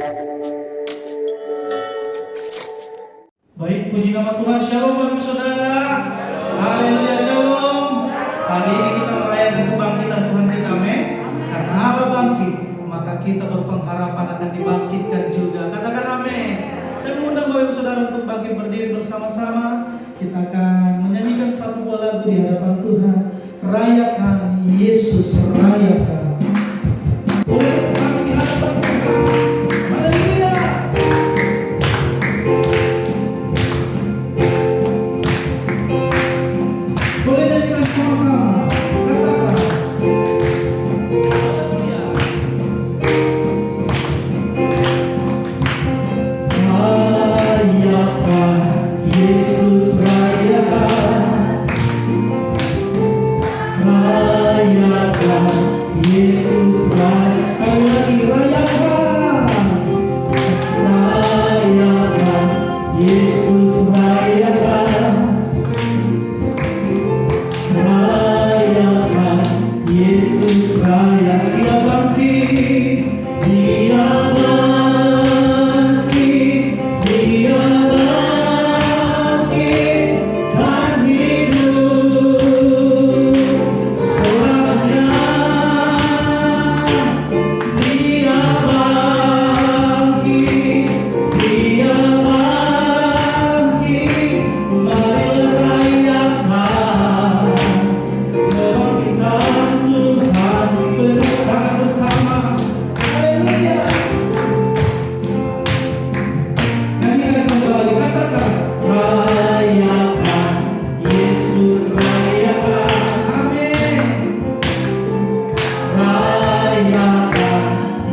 Baik, puji nama Tuhan. Shalom Bapak Saudara. Haleluya, shalom. Hari ini kita merayakan kebangkitan Tuhan kita, amin. Karena Allah bangkit, maka kita berpengharapan akan dibangkitkan juga. Katakan amin. Saya mengundang Bapak Saudara untuk bangkit berdiri bersama-sama. Kita akan menyanyikan satu buah lagu di hadapan Tuhan. Rayakan Yesus, rayakan. Boleh kami di hadapan Tuhan. Haleluya. Boleh nyanyikan sama-sama. Katakan. Haleluya. Rayakan Yesus, rayakan. Rayakan Yesus, rayakan. Sekali lagi, rayakan. Rayakan Yesus, rayakan. Rayakan Yesus, rayakan. Dia bangkit, dia bangkit, dia bangkit dan hidup selamanya. Dia bangkit, dia bangkit. Marilah rayakan kebangkitan Tuhan. Boleh tepuk tangan bersama. Haleluya. Nyanyikan kembali, katakan. Rayakan Yesus, rayakan. Amin. Rayakan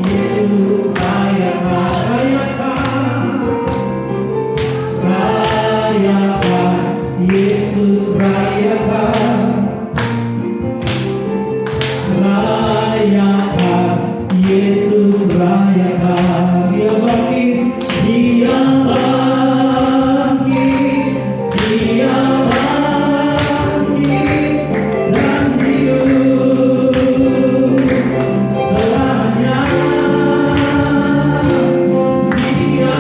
Yesus, rayakan. Rayakan. Rayakan Yesus, rayakan. Rayakan Yesus, rayakan. Dia bangkit, dia bangkit, dia bangkit dan hidup selamanya. Dia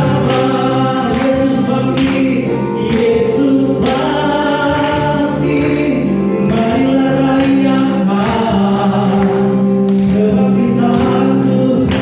Yesus bangkit, Yesus bangkit. Marilah rayakan kebangkitan Tuhan.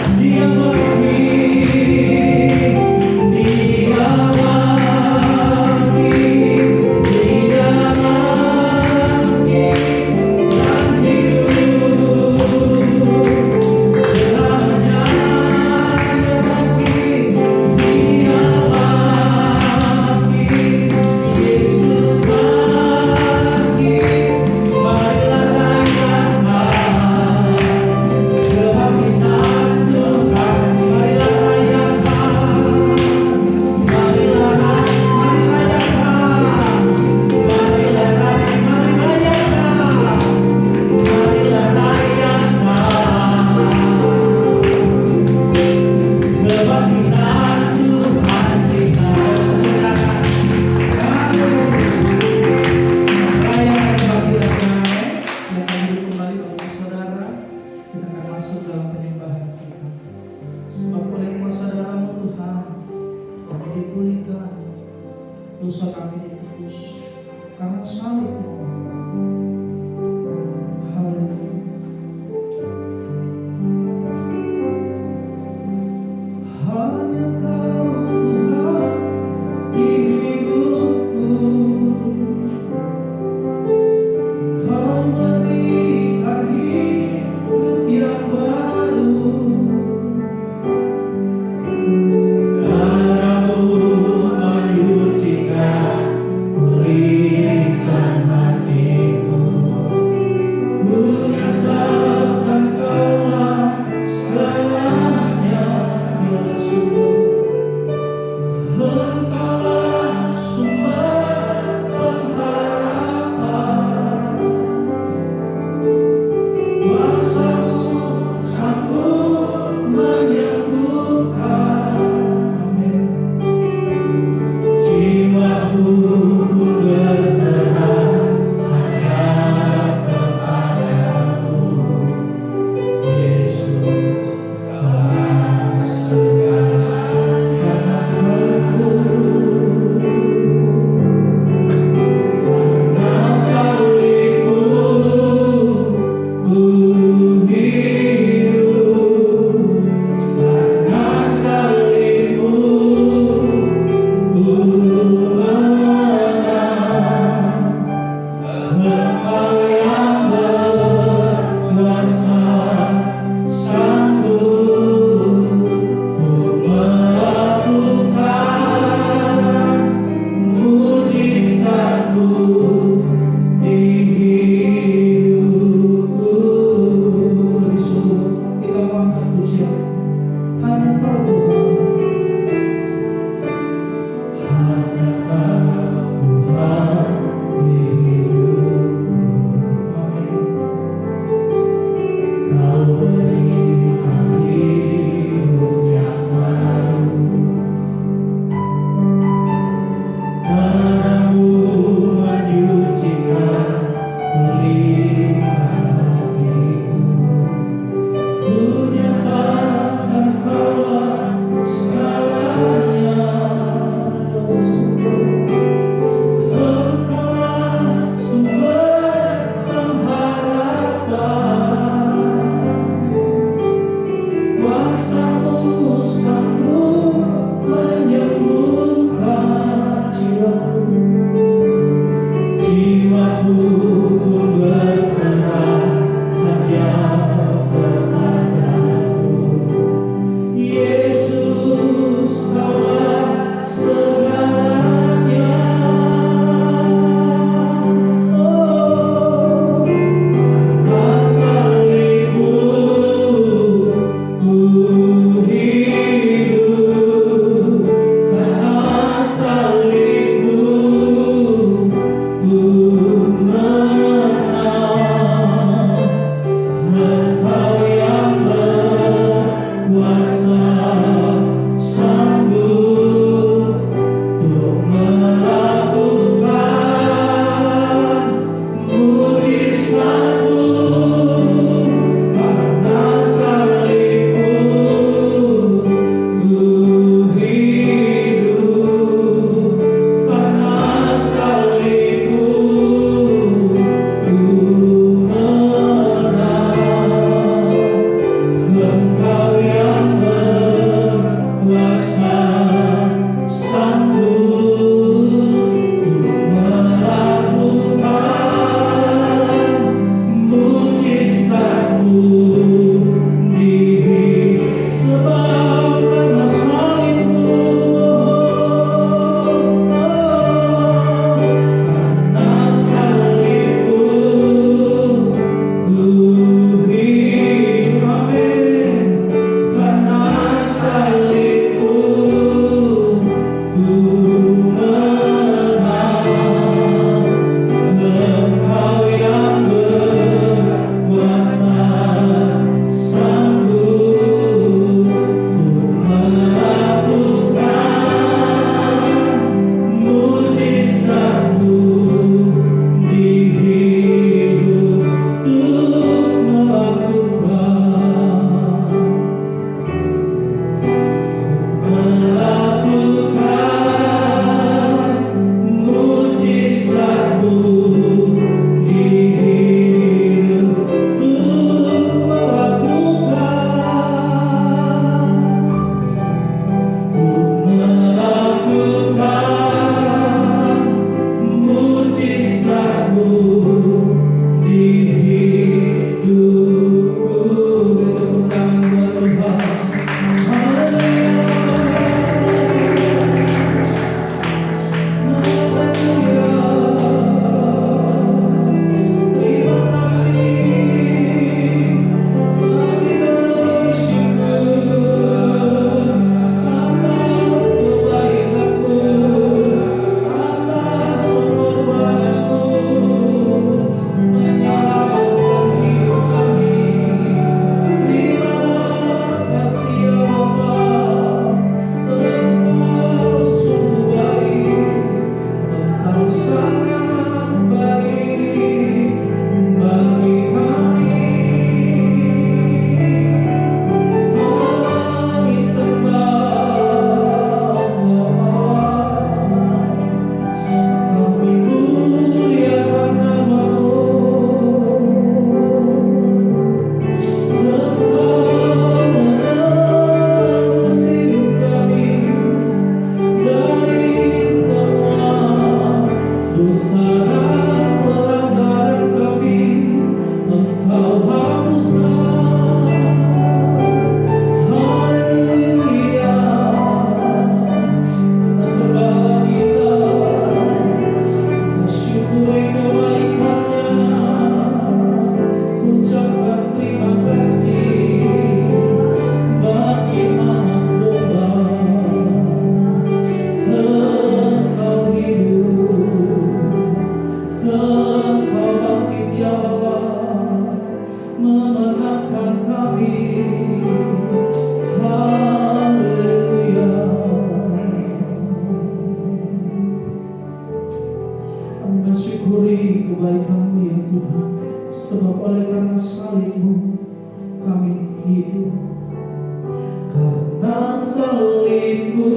salibmu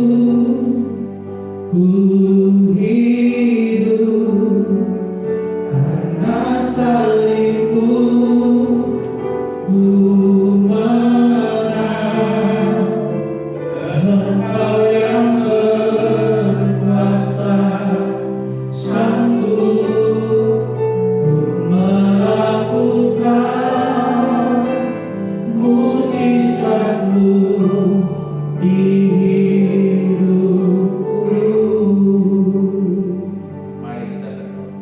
ku hidup, karena salibmu ku menang. Engkau yang berkuasa, sanggup melakukan mujizat-Mu di hidupku. Mari kita berdoa.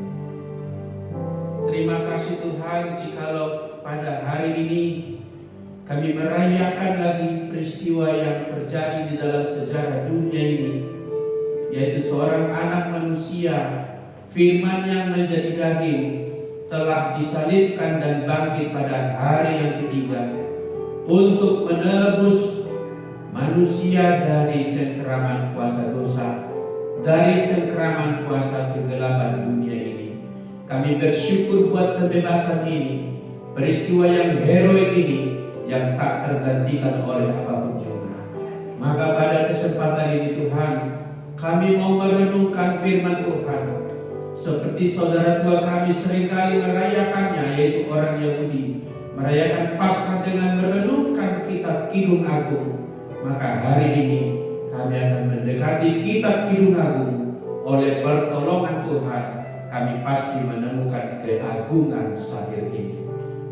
Terima kasih Tuhan, jikalau pada hari ini kami merayakan lagi peristiwa yang terjadi di dalam sejarah dunia ini, yaitu seorang anak manusia, firman yang menjadi daging, telah disalibkan dan bangkit pada hari yang ketiga untuk menebus manusia dari cengkeraman kuasa dosa, dari cengkeraman kuasa kegelapan dunia ini. Kami bersyukur buat pembebasan ini, peristiwa yang heroik ini, yang tak tergantikan oleh apapun juga. Maka pada kesempatan ini Tuhan, kami mau merenungkan firman Tuhan, seperti saudara tua kami seringkali merayakannya, yaitu orang Yahudi, merayakan Paskah dengan merenungkan kitab Kidung Agung. Maka hari ini kami akan mendekati kitab Kidung Agung. Oleh pertolongan Tuhan, kami pasti menemukan keagungan sabir ini.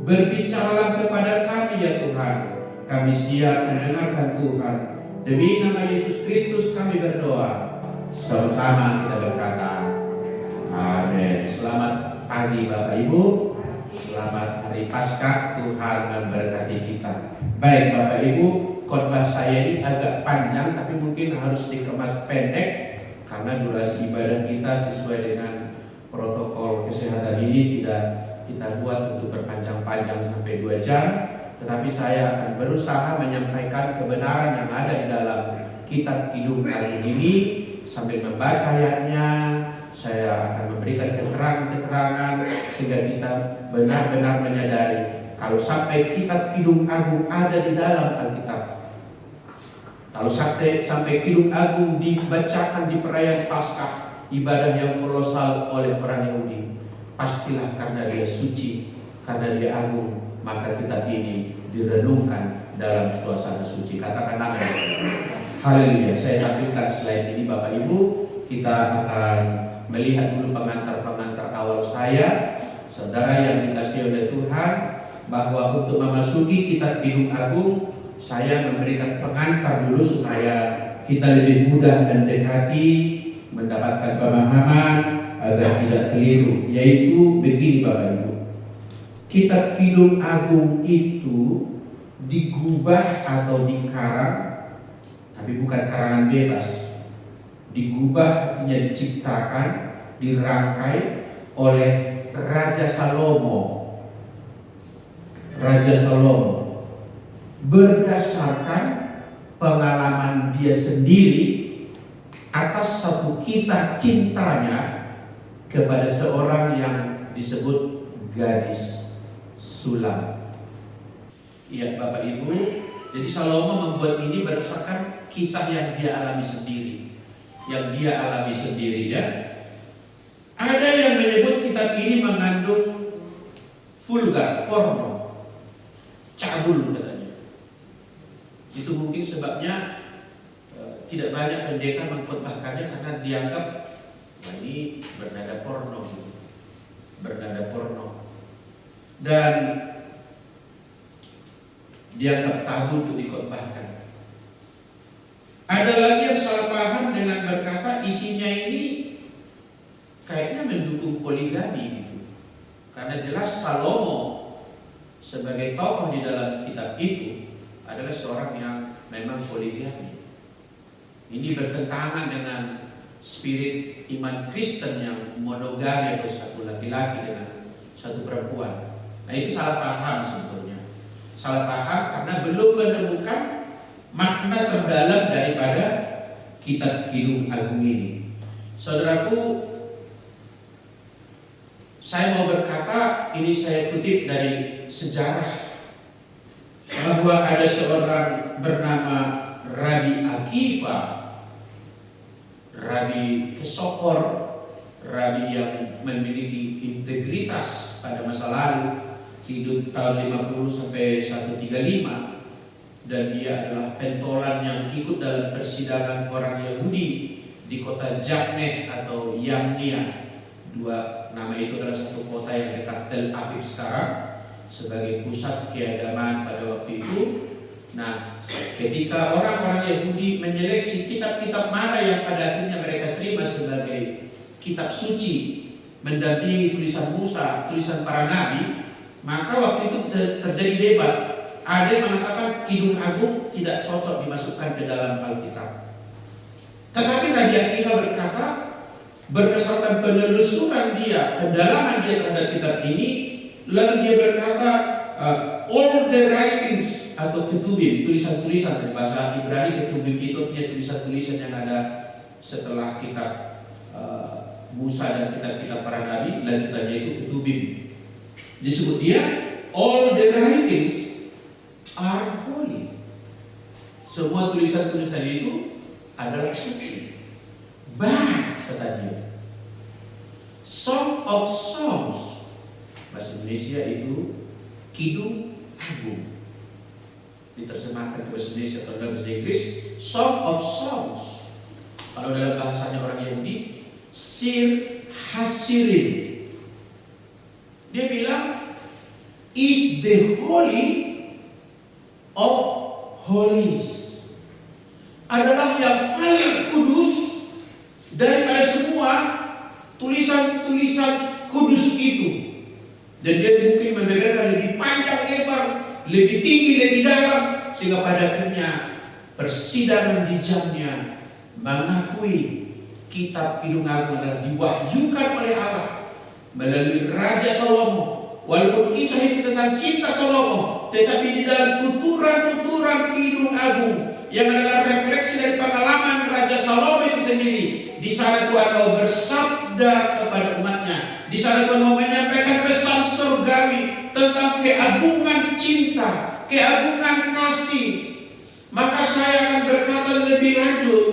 Berbicaralah kepada kami ya Tuhan, kami siap mendengarkan Tuhan. Demi nama Yesus Kristus kami berdoa. Sama-sama kita berkata, amin. Selamat pagi Bapak Ibu, selamat hari Paskah, Tuhan memberkati kita. Baik Bapak Ibu, khotbah saya ini agak panjang, tapi mungkin harus dikemas pendek karena durasi ibadah kita sesuai dengan protokol kesehatan ini tidak kita buat untuk berpanjang-panjang sampai 2 jam. Tetapi saya akan berusaha menyampaikan kebenaran yang ada di dalam kitab Kidung Agung ini. Sambil membaca ayatnya, saya akan memberikan keterangan-keterangan sehingga kita benar-benar menyadari kalau sampai kitab Kidung Agung ada di dalam Alkitab, kalau sampai Kidung Agung dibacakan di perayaan Paskah, ibadah yang kolosal oleh orang Yahudi, pastilah karena dia suci, karena dia agung, maka kitab ini direnungkan dalam suasana suci. Katakan amin. Haleluya. Saya tampilkan slide ini Bapak Ibu. Kita akan melihat dulu pengantar-pengantar awal saya, saudara yang dikasihi oleh Tuhan, bahwa untuk memasuki kitab Kidung Agung, saya memberikan pengantar dulu supaya kita lebih mudah mendekati, mendapatkan pemahaman agar tidak keliru. Yaitu begini Bapak Ibu, kitab Kidung Agung itu digubah atau dikarang, tapi bukan karangan bebas. Digubah artinya diciptakan, dirangkai oleh Raja Salomo. Raja Salomo berdasarkan pengalaman dia sendiri atas satu kisah cintanya kepada seorang yang disebut gadis sulam. Iya Bapak Ibu, jadi Salomo membuat ini berdasarkan kisah yang dia alami sendiri, ya. Ada yang menyebut kitab ini mengandung vulgar, porno, cabul katanya. Itu mungkin sebabnya tidak banyak pendeta mengkhotbahkannya karena dianggap ini bernada porno, dan dianggap tabu untuk dikhotbahkan. Ada lagi yang salah paham dengan berkata isinya ini kayaknya mendukung poligami gitu. Karena jelas Salomo sebagai tokoh di dalam kitab itu adalah seorang yang memang poligami. Ini bertentangan dengan spirit iman Kristen yang monogami atau satu laki-laki dengan satu perempuan. Nah itu salah paham sebetulnya. Salah paham karena belum menemukan makna terdalam daripada kitab Kidung Agung ini. Saudaraku, saya mau berkata, ini saya kutip dari sejarah, bahwa ada seorang bernama Rabi Akiva, Rabi Kesokor, Rabi yang memiliki integritas pada masa lalu, hidup tahun 50 sampai 135, dan dia adalah pentolan yang ikut dalam persidangan orang Yahudi di kota Zakneh atau Yamnia. Dua nama itu adalah satu kota yang dekat Tel Aviv sekarang sebagai pusat keagamaan pada waktu itu. Nah, ketika orang-orang Yahudi menyeleksi kitab-kitab mana yang pada akhirnya mereka terima sebagai kitab suci mendampingi tulisan Musa, tulisan para nabi, maka waktu itu terjadi debat. Ada yang mengatakan Kidung Agung tidak cocok dimasukkan ke dalam Alkitab. Tetapi Rabi Akiva berkata, berdasarkan penelusuran dia, pendalaman dia terhadap kitab ini, lalu dia berkata, all the writings atau ketubim, tulisan-tulisan dari bahasa Ibrani, ketubim itu punya tulisan-tulisan yang ada setelah kitab Musa dan kitab-kitab para nabi, lanjutannya itu ketubim. Disebut dia, all the writings are holy. Semua tulisan-tulisan itu adalah suci. But, kata dia, Song of Songs, bahasa Indonesia itu Kidung Agung, diterjemahkan ke bahasa Indonesia atau dalam bahasa Inggris Song of Songs. Kalau dalam bahasanya orang Yahudi, Sir Hasirim. Dia bilang is the holy of holies, adalah yang paling kudus daripada semua tulisan-tulisan kudus itu. Dan dia mungkin membeberkan lebih panjang lebar, lebih tinggi, lebih dalam, sehingga pada akhirnya persidangan di jamnya mengakui kitab Kidung Agung adalah diwahyukan oleh Allah melalui Raja Salomo. Walaupun kisah itu tentang cinta Salomo, tetapi di dalam tuturan-tuturan Kidung Agung yang adalah refleksi dari pengalaman Raja Salomo itu sendiri, di sana Tuhan mau bersabda kepada umatnya. Di sana Tuhan mau menyampaikan pesan surgawi tentang keagungan cinta, keagungan kasih. Maka saya akan berkata lebih lanjut,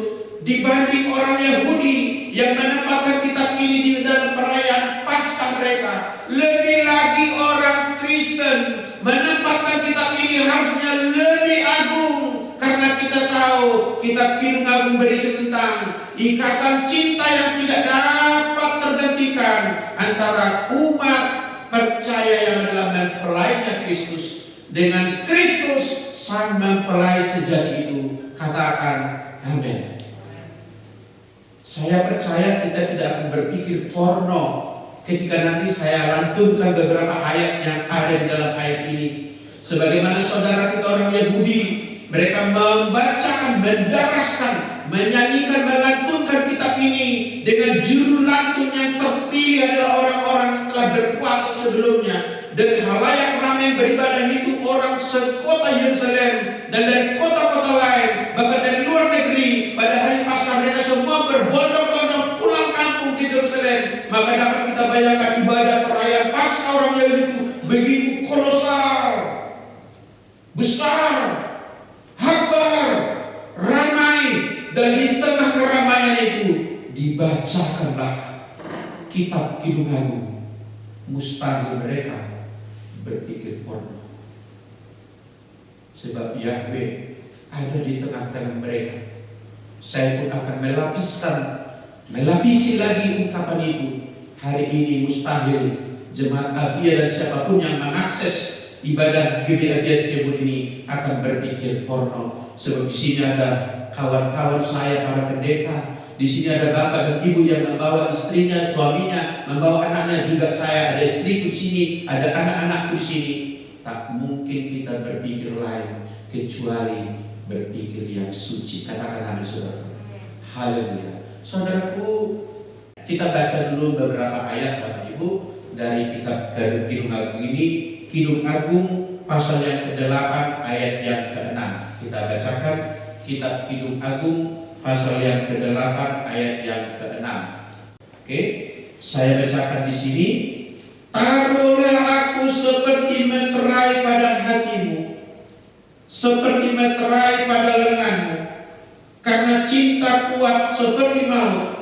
dibanding orang Yahudi yang menempatkan kitab ini di dalam perayaan Paskah mereka, lebih lagi orang Kristen menempatkan kitab ini harusnya lebih agung, karena kita tahu kitab Kidung Agung berisi tentang ikatan cinta yang tidak dapat tergantikan antara umat percaya yang adalah mempelainya Kristus dengan Kristus sang mempelai sejati itu. Katakan amin. Saya percaya kita tidak akan berpikir porno ketika nanti saya lantunkan beberapa ayat yang ada di dalam ayat ini. Sebagaimana saudara kita orang Yahudi, mereka membacakan, mendaraskan, menyanyikan, melantunkan kitab ini dengan juru lantun yang terpilih adalah orang-orang yang telah berpuasa sebelumnya. Dan halayak ramai yang beribadah itu orang sekota Yerusalem dan dari kota-kota lain, bahkan dari luar negeri. Pada hari Paskah mereka semua berbondong-bondong pulang kampung di Yerusalem. Maka dapat kita bayangkan ibadah perayaan Paskah orang Yahudi itu begitu kolosal, besar, akbar, ramai, dan di tengah keramaian itu dibacakanlah kitab Kidung Agung. Mustahil mereka berpikir porno, sebab Yahweh ada di tengah-tengah mereka. Saya pun akan melapisi lagi ungkapan itu. Hari ini mustahil jemaat Afia dan siapapun yang mengakses ibadah GBI Afia Setiabudi ini akan berpikir porno, sebab di sini ada kawan-kawan saya para pendeta. Di sini ada bapak dan ibu yang membawa istrinya, suaminya, membawa anaknya, juga saya ada istriku di sini, ada anak-anakku di sini. Tak mungkin kita berpikir lain kecuali berpikir yang suci. Katakan amin, saudara. Haleluya. Saudaraku, kita baca dulu beberapa ayat Bapak Ibu dari kitab Kidung Agung ini. Kidung Agung pasal yang ke-8 ayat yang ke-6. Kita bacakan kitab Kidung Agung pasal yang ke-8 ayat yang ke-6. Oke, saya bacakan di sini. Taruhlah aku seperti meterai pada hatimu, seperti meterai pada lenganmu, seperti maut,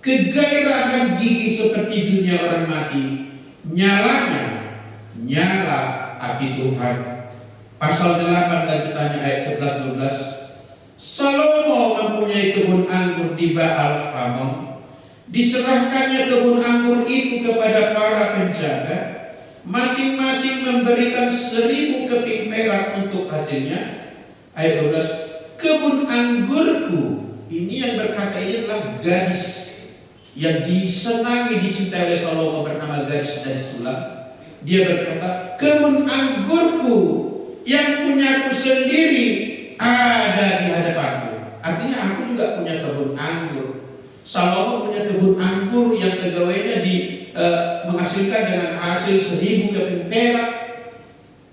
kegairahan gigi seperti dunia orang mati, nyalanya nyala api Tuhan. Pasal 8 lanjutannya ayat 11-12. Salomo mempunyai kebun anggur di Baal Hamon. Diserahkannya kebun anggur itu kepada para penjaga, masing-masing memberikan 1.000 keping perak untuk hasilnya. Ayat 12. Kebun anggurku, ini yang berkata ini adalah gadis yang disenangi, dicintai oleh Salomo, bernama gadis dari Sulam. Dia berkata, kebun anggurku yang punyaku sendiri ada di hadapanku. Artinya aku juga punya kebun anggur. Salomo punya kebun anggur yang pegawainya menghasilkan dengan hasil 1.000 keping perak.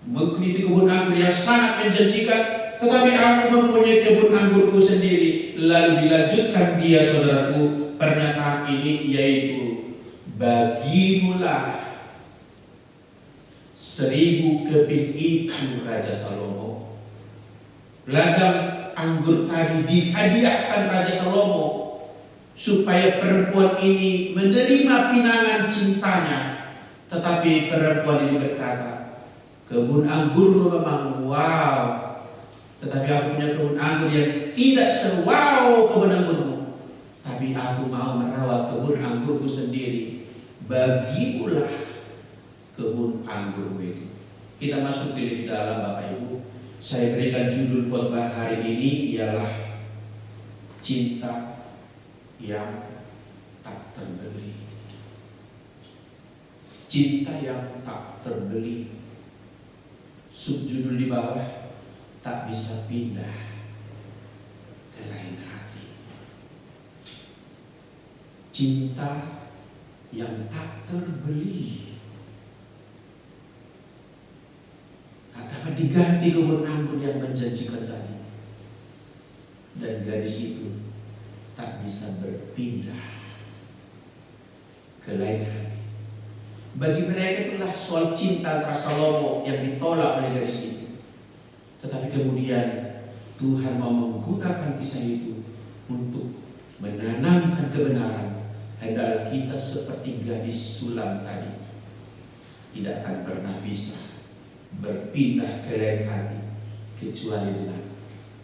Mengikuti kebun anggur yang sangat menjanjikan. Tetapi aku mempunyai kebun anggurku sendiri. Lalu dilanjutkan dia, saudaraku, pernyataan ini, yaitu bagimulah 1.000 keping itu, Raja Salomo. Ladang anggur tadi dihadiahkan Raja Salomo supaya perempuan ini menerima pinangan cintanya. Tetapi perempuan ini berkata, kebun anggurmu memang wow, tetapi aku punya kebun anggur yang tidak se-wow kebun anggurmu. Tapi aku mau merawat kebun anggurku sendiri. Bagimulah kebun anggurmu itu. Kita masuk lebih dalam, Bapak Ibu. Saya berikan judul khotbah hari ini ialah cinta yang tak terbeli. Cinta yang tak terbeli. Subjudul di bawah, tak bisa pindah ke lain hati. Cinta yang tak terbeli, tak dapat diganti kebun anggur yang menjanjikan tadi. Dan gadis itu tak bisa berpindah ke lain hati. Bagi mereka itulah soal cinta antara Salomo yang ditolak oleh gadis itu. Tetapi kemudian Tuhan mau menggunakan kisah itu untuk menanamkan kebenaran. Hendaklah kita seperti gadis Sulam tadi, tidak akan pernah bisa berpindah ke lain hati kecuali dengan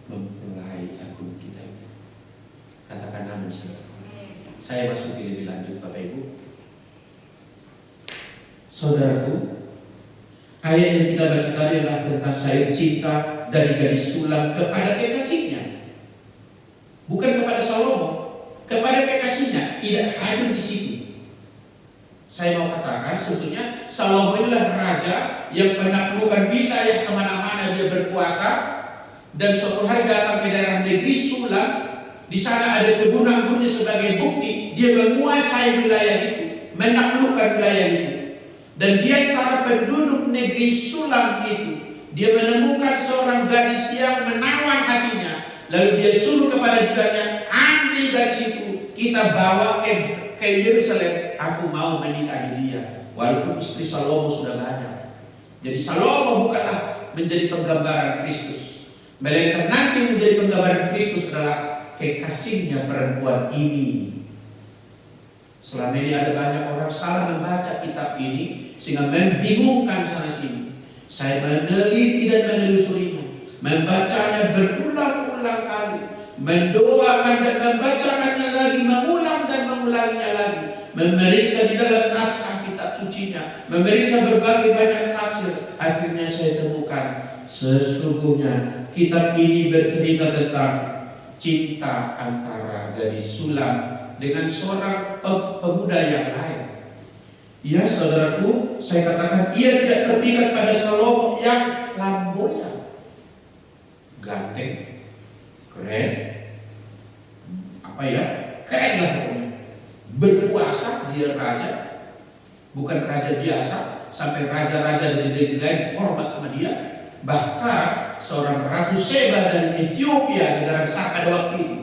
mempelai agung kita itu. Katakan amin, saudara. Saya masuk lebih lanjut, Bapak Ibu. Saudaraku, ayat yang kita baca tadi adalah tentang sayur cinta dari gadis Sulam kepada kekasihnya, bukan kepada Salomo, kepada kekasihnya. Tidak hadir di situ. Saya mau katakan sebetulnya Salomo adalah raja yang menaklukkan wilayah kemana-mana dia berkuasa. Dan suatu hari datang ke daerah negeri Sulam. Di sana ada kebun anggurnya sebagai bukti dia menguasai wilayah itu, menaklukkan wilayah itu. Dan di antara penduduk negeri Sulam itu, dia menemukan seorang gadis yang menawan hatinya. Lalu dia suruh kepada judanya, ambil gadis itu, kita bawa ke Yerusalem. Aku mau menikahi dia. Walaupun istri Salomo sudah banyak. Jadi Salomo bukanlah menjadi penggambaran Kristus, melainkan nanti menjadi penggambaran Kristus adalah kekasihnya perempuan ini. Selama ini ada banyak orang salah membaca kitab ini sehingga membingungkan sana sini. Saya meneliti dan menelusurinya, membacanya berulang-ulang kali, mendoakan dan membacakannya lagi, mengulang dan mengulanginya lagi, memeriksa di dalam naskah kitab sucinya, memeriksa berbagai banyak tafsir. Akhirnya saya temukan sesungguhnya kitab ini bercerita tentang cinta antara gadis Sulam dengan seorang pemuda yang lain. Ya saudaraku, saya katakan ia tidak terpikat pada Salomo yang flamboyan, ganteng, keren, keren lah pokoknya. Berkuasa, dia raja, bukan raja biasa, sampai raja-raja dari negeri lain hormat sama dia. Bahkan seorang Ratu Seba dari Ethiopia, negara besar pada waktu itu,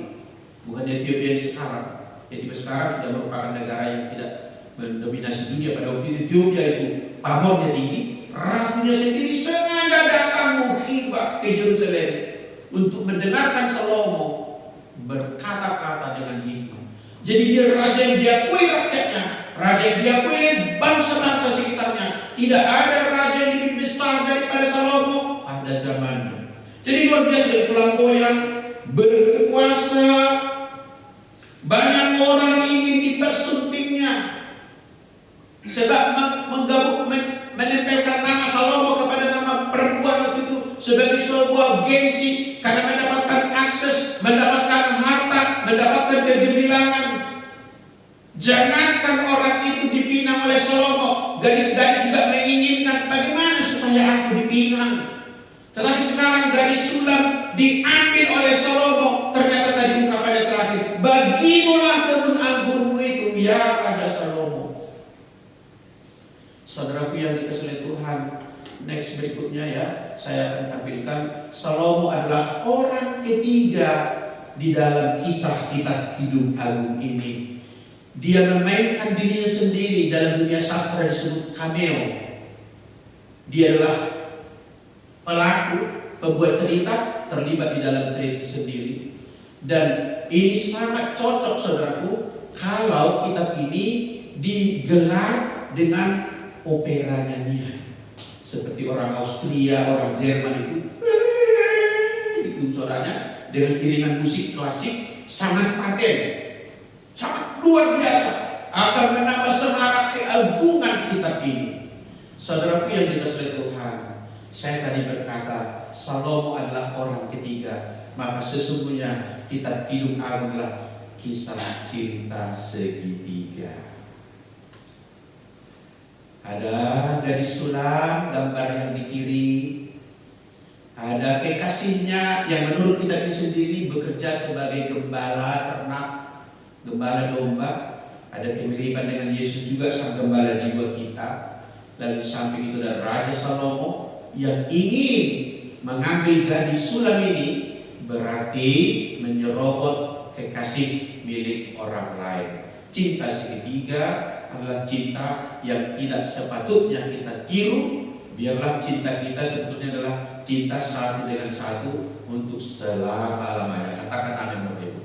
bukan Ethiopia yang sekarang. Ethiopia sekarang sudah merupakan negara yang tidak mendominasi dunia. Pada waktu itu Ethiopia itu pamornya tinggi. Ratunya sendiri sengaja datang menghibah ke Yerusalem untuk mendengarkan Salomo berkata-kata dengan hikmat. Jadi dia raja yang diakui rakyatnya, raja yang diakui bangsa-bangsa sekitarnya. Tidak ada raja yang lebih besar daripada Salomo pada zamannya. Jadi luar biasa, flamboyan, berkuasa, banyak orang ingin dipersuntingnya. Sebab menempelkan nama Salomo kepada nama perempuan waktu itu sebagai sebuah gengsi, karena mendapatkan akses, mendapatkan harta, mendapatkan kegemilangan. Jangankan orang itu dipinang oleh Salomo, gadis-gadis juga menginginkan bagaimana supaya aku dipinang. Tetapi sekarang gadis Sulam diambil oleh Salomo. Ternyata tadi ungkapannya terakhir, bagimulah kebun anggurmu itu, ya Raja Salomo. Saudaraku yang dikasihi oleh Tuhan, next berikutnya ya, saya akan tampilkan Salomo adalah orang ketiga di dalam kisah kitab Kidung Agung ini. Dia memainkan dirinya sendiri dalam dunia sastra disebut cameo. Dia adalah pelaku, pembuat cerita, terlibat di dalam cerita sendiri. Dan ini sangat cocok saudaraku kalau kitab ini digelar dengan opera nyanyian. Seperti orang Austria, orang Jerman itu suaranya dengan iringan musik klasik sangat paten, sangat luar biasa, akan menambah semangat keagungan kitab ini. Saudaraku yang dikasihi Tuhan, saya tadi berkata Salomo adalah orang ketiga, maka sesungguhnya kitab Kidung Agung adalah kisah cinta segitiga. Ada gadis Sulam, gambar yang di kiri. Ada kekasihnya yang menurut kitab ini sendiri bekerja sebagai gembala ternak, gembala domba. Ada kemiripan dengan Yesus juga, sang gembala jiwa kita. Dan di samping itu ada Raja Salomo yang ingin mengambil gadis Sulam ini, berarti menyerobot kekasih milik orang lain. Cinta segitiga adalah cinta yang tidak sepatutnya kita tiru. Biarlah cinta kita sebetulnya adalah cinta satu dengan satu untuk selama-lamanya. Katakan amin Bapak Ibu.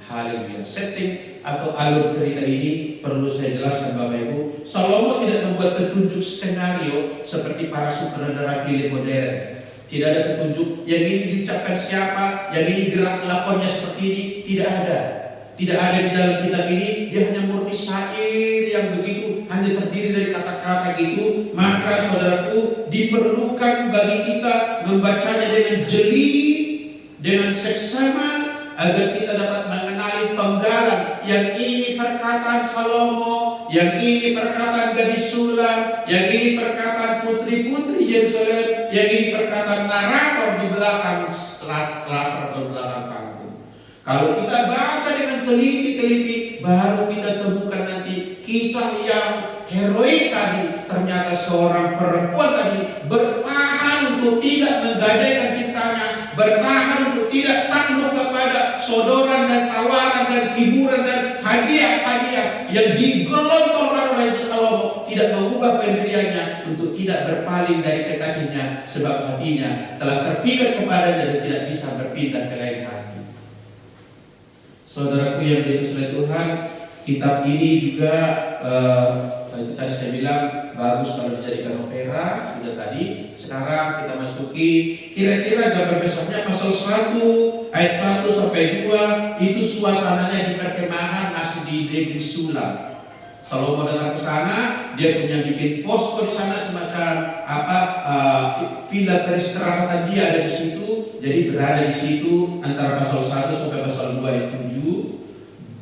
Haleluya. Setting atau alur cerita ini perlu saya jelaskan Bapak Ibu. Salomo tidak membuat petunjuk skenario seperti para sutradara film modern. Tidak ada petunjuk yang ini diucapkan siapa, yang ini gerak lakonnya seperti ini. Tidak ada. Tidak ada di dalam kitab ini. Dia hanya murni syair yang begitu, hanya terdiri dari kata-kata gitu. Maka saudaraku, diperlukan bagi kita membacanya dengan jeli, dengan seksama, agar kita dapat mengenali penggalan. Yang ini perkataan Salomo, yang ini perkataan gadis Sulam, yang ini perkataan putri-putri Yerusalem, yang ini perkataan narator di belakang latar atau belakang panggung. Kalau kita baca dengan teliti-teliti, baru kita temukan nanti kisah yang heroik tadi. Ternyata seorang perempuan tadi bertahan untuk tidak menggadaikan cintanya, bertahan untuk tidak tunduk kepada sodoran dan tawaran dan hiburan dan hadiah-hadiah yang digelontorkan oleh Salomo. Tidak mengubah pendiriannya untuk tidak berpaling dari kekasihnya, sebab hatinya telah terpikat kepadanya dan tidak bisa berpindah ke lain hati. Saudaraku yang dikasihi Tuhan, kitab ini juga itu tadi saya bilang bagus kalau dijadikan opera. Sudah tadi, sekarang kita masuki kira-kira gambar besarnya pasal 1 ayat 1 sampai 2. Itu suasananya di perkemahan masih di negeri Sulam. Salomo datang ke sana, dia punya bikin posko di sana semacam villa peristirahatan dia ada di situ. Jadi berada di situ antara pasal 1 sampai pasal 2 ayat 7.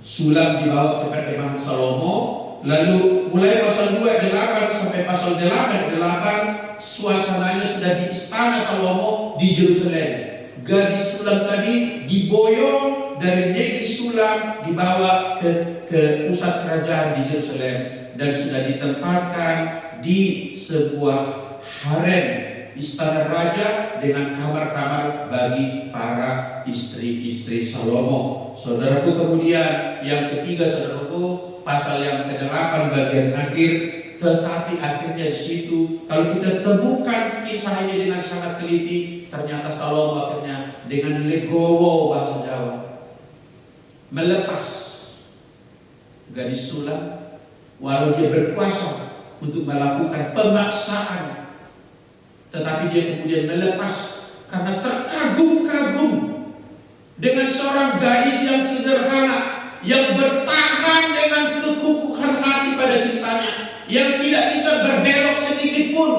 Sulam dibawa ke perkemahan Salomo. Lalu mulai pasal 2 ayat 8 sampai pasal 8 ayat 8, suasananya sudah di istana Salomo di Yerusalem. Gadis Sulam tadi diboyong dari negeri Sulam, dibawa ke pusat kerajaan di Yerusalem dan sudah ditempatkan di sebuah harem istana raja dengan kamar-kamar bagi para istri-istri Salomo. Saudaraku, kemudian yang ketiga, saudaraku, pasal yang ke-8 bagian akhir. Tetapi akhirnya di situ, kalau kita temukan kisah ini dengan sangat teliti, ternyata Salomo akhirnya dengan legowo bahasa Jawa, melepas gadis sulam, walau dia berkuasa untuk melakukan pemaksaan, tetapi dia kemudian melepas karena terkagum-kagum dengan seorang gadis yang sederhana, yang bertahan dengan kekukuhan hati pada cintanya, yang tidak bisa berbelok sedikit pun.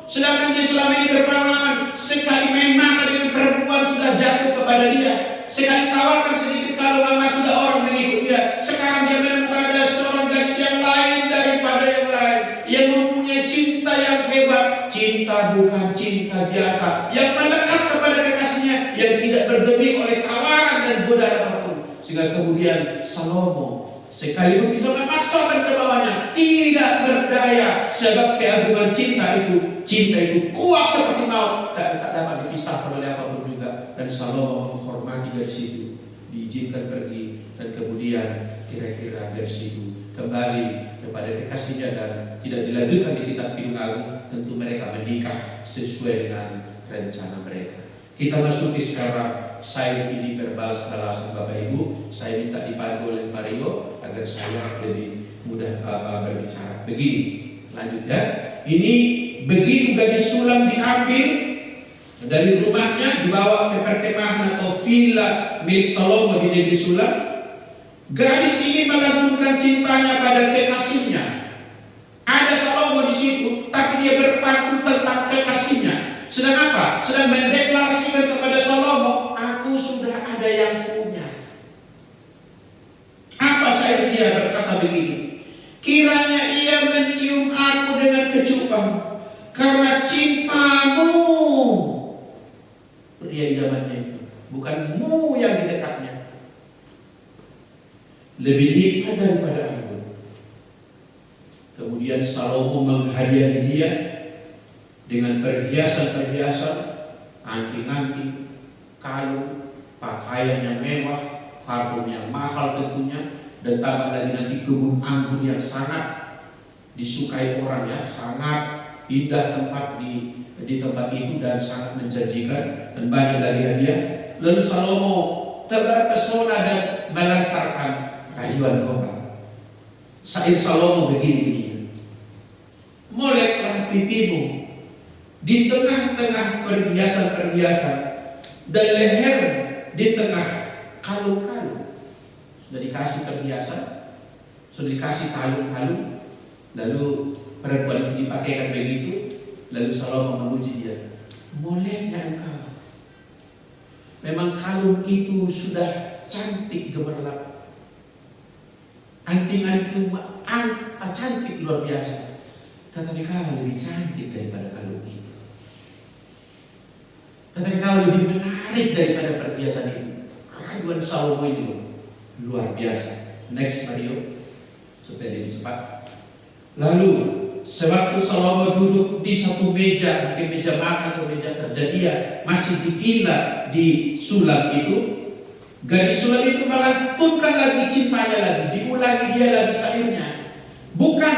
Sedangkan dia selama ini berpengalaman, sekali main mata dengan perempuan sudah jatuh kepada dia, sekali tawarkan sedikit kalau mama sudah orang mengikut dia. Sekarang dia menemukan ada seorang gadis yang lain daripada yang lain, yang mempunyai cinta yang hebat. Cinta bukan cinta biasa, yang melekat kepada kekasihnya, yang tidak bergeming oleh tawaran dan godaan apapun. Sehingga kemudian Salomo sekalipun bisa memaksakan ke bawahnya, tidak berdaya, sebab keagungan cinta itu kuat seperti maut, tak dapat dipisahkan oleh apapun juga. Dan Salomo menghormati dari situ, diizinkan pergi, dan kemudian kira-kira dari situ kembali kepada kekasihnya dan tidak dilanjutkan di kitab Kidung Agung. Tentu mereka menikah sesuai dengan rencana mereka. Kita masuki sekarang saya ini berbalas-balasan Bapak Ibu. Saya minta dipandu oleh Mario agar saya lebih mudah berbicara. Begini, lanjut ya. Ini begitu gadis sulam diambil dari rumahnya, dibawa ke perkemahan atau villa milik Salomo di negeri Sulam. Gadis ini melantunkan cintanya pada kekasihnya. Ada Salomo di situ, tapi dia berpaku tentang kekasihnya. Sedang apa? Sedang mendeklarasikan kepada Salomo, aku sudah ada yang punya. Apa saya dia berkata begini, kiranya ia mencium aku dengan kecupan, karena cintamu. Pria idamannya itu, bukan mu yang di dekatnya, lebih nikmat daripada anggur. Kemudian Salomo menghadiahi dia dengan perhiasan-perhiasan, anting-anting, kalung, pakaian yang mewah, parfum yang mahal tentunya, dan tambah lagi nanti kebun anggur yang sangat disukai orang ya, sangat indah tempat di tempat itu dan sangat menjanjikan, dan banyak lagi hadiah. Lalu Salomo terpesona dan melancarkan rayuan gombal. Syair Salomo begini-begini, moleklah pipimu di tengah-tengah perhiasan-perhiasan, dan leher di tengah kalung-kalung. Sudah dikasih perhiasan, sudah dikasih kalung-kalung, lalu perempuan itu dipakaikan begitu. Lalu Salomo memuji dia, moleknya engkau. Memang kalung itu sudah cantik gemerlap, anting-anting cantik luar biasa, tetapi kau lebih cantik daripada kalung itu. Tetapi kau lebih menarik daripada perhiasan itu. Rayuan Salomo ini luar biasa. Next Mario, supaya lebih cepat. Lalu sewaktu Salomo duduk di satu meja, mungkin meja makan atau meja kerja dia, masih di villa di Sulam itu, gadis Sulam itu melantunkan lagi cintanya lagi, diulangi dia lagi syairnya. Bukan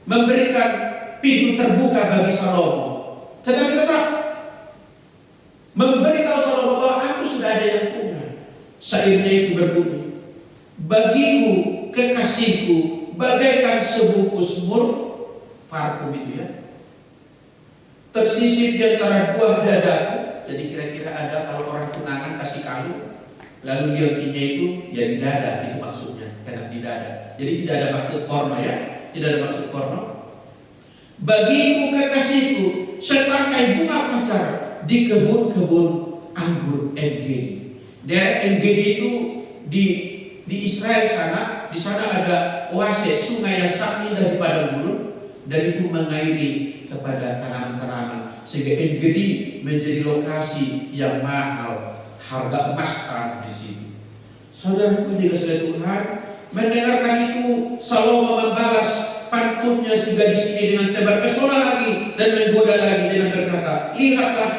memberikan pintu terbuka bagi Salomo, tetapi tetap memberitahu Salomo bahwa aku sudah ada yang punya. Syairnya itu berbunyi, bagiku kekasihku bagaikan sebungkus mur, parfum itu ya, tersisip di antara buah dadaku. Jadi kira-kira ada kalau orang tunangan kasih kalung, lalu diotinya itu ya di dada, itu maksudnya, karena di dada. Jadi tidak ada maksud porno ya, tidak ada maksud porno. Bagiku kekasihku setangkai bunga pacar di kebun-kebun anggur En-Gedi. Daerah En-Gedi itu di Israel sana, di sana ada oasis sungai yang sangat indah di padang gurun, dan itu mengairi kepada tanaman-tanaman, sehingga En-Gedi menjadi lokasi yang mahal, harga emas tanah di sini. Saudaraku dikasihi Tuhan, mendengarkan itu Salomo membalas pantunnya juga di sini dengan tebar pesona lagi dan menggoda lagi dengan berkata, lihatlah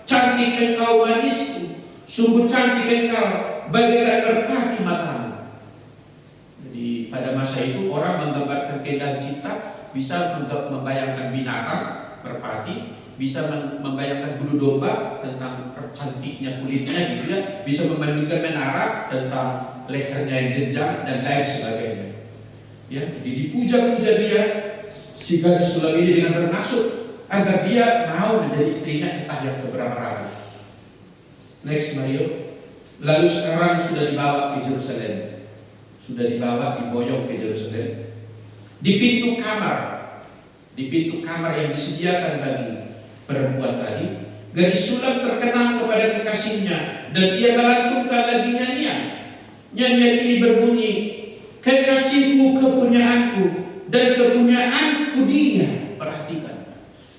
cantik engkau manisku, sungguh cantik engkau bagaikan merpati matamu. Jadi pada masa itu orang menggambarkan keindahan cinta bisa membayangkan binatang merpati, bisa membayangkan bulu domba tentang cantiknya kulitnya gitu ya, bisa membandingkan menara tentang lehernya yang jenjang dan lain sebagainya. Ya, jadi dipuja-puja dia si gadis sulam ini dengan bermaksud agar dia mau menjadi istrinya entah yang keberapa ratus. Next Mario. Lalu sekarang sudah dibawa ke Yerusalem, sudah diboyong ke Yerusalem. Di pintu kamar yang disediakan bagi perempuan tadi, gadis sulam terkenang kepada kekasihnya dan ia melantunkan lagi nyanyian. Nyanyian ini berbunyi, kekasihku kepunyaanku dan kepunyaanku dia. Perhatikan,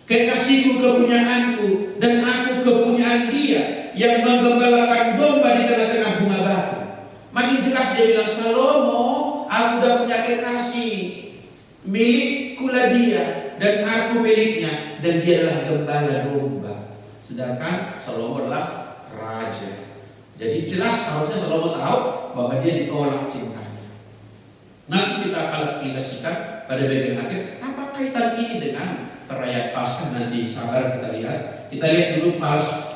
kekasihku kepunyaanku dan aku kepunyaan dia yang menggembalakan domba di tengah-tengah bunga batu. Makin jelas dia bilang, Salomo, aku udah punya kekasih, milikkulah dia dan aku miliknya, dan dia adalah gembala domba. Sedangkan Salomo adalah raja. Jadi jelas harusnya Salomo tahu bahwa dia ditolak cintanya. Nanti kita akan aplikasikan pada bagian akhir. Apa kaitan ini dengan perayaan Paskah? Nanti sabar kita lihat. Kita lihat dulu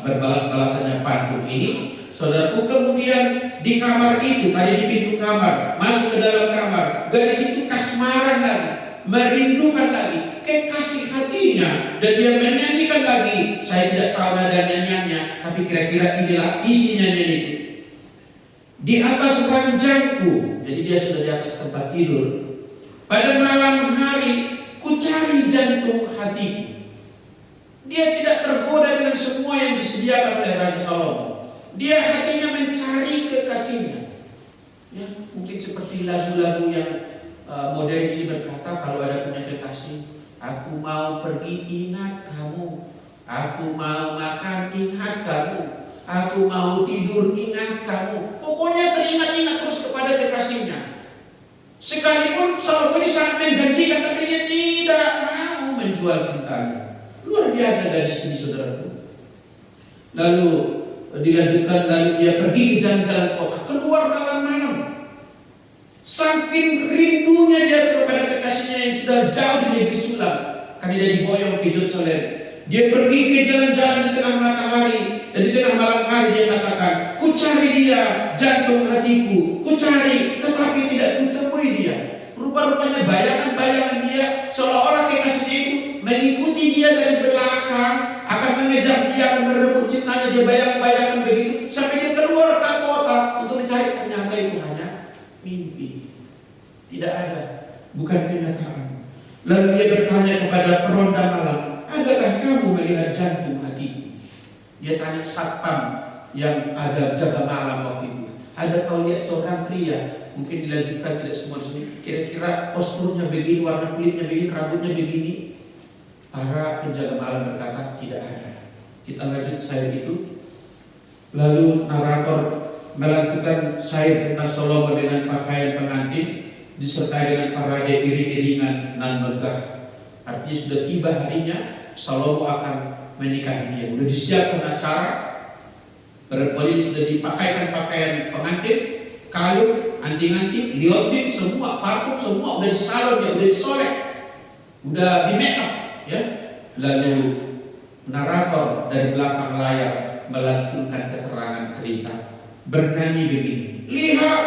berbalas-balasannya pantun ini. Saudaraku, kemudian di kamar itu, tadi di pintu kamar, masuk ke dalam kamar, gadis itu kasmaran lagi, merindukan lagi kekasih hatinya, dan dia menyanyikan lagi. Saya tidak tahu nada nyanyiannya, tapi kira-kira inilah isi nyanyian itu. Di atas ranjangku, jadi dia sudah di atas tempat tidur. Pada malam hari, ku cari jantung hatiku. Dia tidak tergoda dengan semua yang disediakan oleh Raja Salomo. Dia hatinya mencari kekasihnya. Ya, mungkin seperti lagu-lagu yang modern ini berkata, kalau ada punya kekasih, aku mau pergi ingat kamu, aku mau makan ingat kamu, aku mau tidur ingat kamu. Pokoknya teringat-ingat terus kepada kekasihnya. Sekalipun Salomo ini sangat menjanjikan, tapi dia tidak mau menjual cintanya. Luar biasa dari sini, saudaraku. Lalu dilanjutkan, lalu dia pergi ke jalan-jalan kota, keluar dalam malam. Saking rindunya dia kepada kekasihnya yang sudah jauh di negeri sulam, karena dia diboyong ke Yerusalem. Dia pergi ke jalan-jalan di tengah matahari, dan di tengah malam hari dia katakan, ku cari dia, jantung hatiku, ku cari, tetapi tidak kutemui dia. Rupa-rupanya bayangan-bayangan dia, seolah-olah kekasihnya itu mengikuti dia dari belakang, akan mengejar dia, akan merebut cintanya. Dia bayang-bayangkan begitu sampai dia keluar ke kota untuk mencari. Ternyata itu hanya mimpi, tidak ada, bukan kenyataan. Lalu dia bertanya kepada peronda malam, adakah kamu melihat jantung hatiku? Dia tanya satpam yang ada jaga malam waktu itu, ada kau lihat seorang pria? Mungkin dilanjutkan, tidak semua di sini. Kira-kira posturnya begini, warna kulitnya begini, rambutnya begini. Para penjaga malam berkata, tidak ada. Kita lanjut sayap itu. Lalu narator melanjutkan sayap tentang Salomo dengan pakaian pengantin, disertai dengan parade iring-iringan nan megah. Artinya sudah tiba harinya Salomo akan menikahi dia. Sudah disiapkan acara. Perempuan ini sudah dipakaikan pakaian pengantin, kalung, anting-anting, liontin, semua parfum, semua udah disalon, ya udah disolek, udah di make up. Ya, lalu narator dari belakang layar melantunkan keterangan cerita, bernyanyi begini, lihat,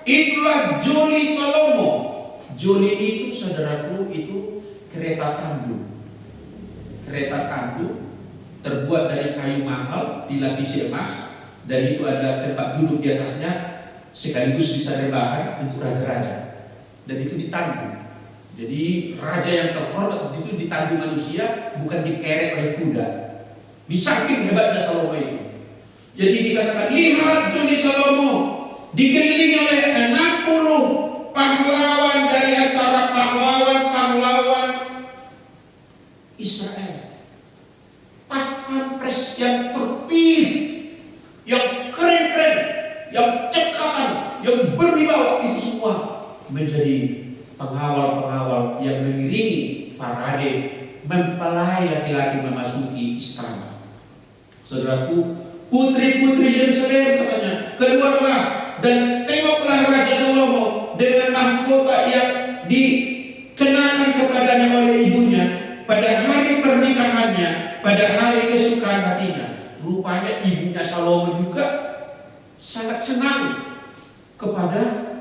itulah Joli Salomo. Joli itu, saudaraku, itu kereta tandu. Kereta tandu terbuat dari kayu mahal, dilapisi emas, dan itu ada tempat duduk di atasnya, sekaligus bisa rebahan untuk raja-raja, dan itu ditandu. Jadi raja yang terhormat waktu itu ditandu manusia, bukan dikerek oleh kuda. Di saking hebatnya Salomo itu. Jadi dikatakan, lihat Joli Salomo dikelilingi oleh 60 pahlawan dari antara pahlawan-pahlawan Israel. Pas-pampres yang terpilih, yang keren-keren, yang cekatan, yang berwibawa, itu semua menjadi pengawal-pengawal yang mengiringi parade mempelai laki-laki memasuki istana. Saudaraku, putri-putri Yerusalem katanya, keluarlah dan tengoklah Raja Salomo dengan mahkota yang dikenakan kepadanya oleh ibunya pada hari pernikahannya, pada Salomo juga sangat senang kepada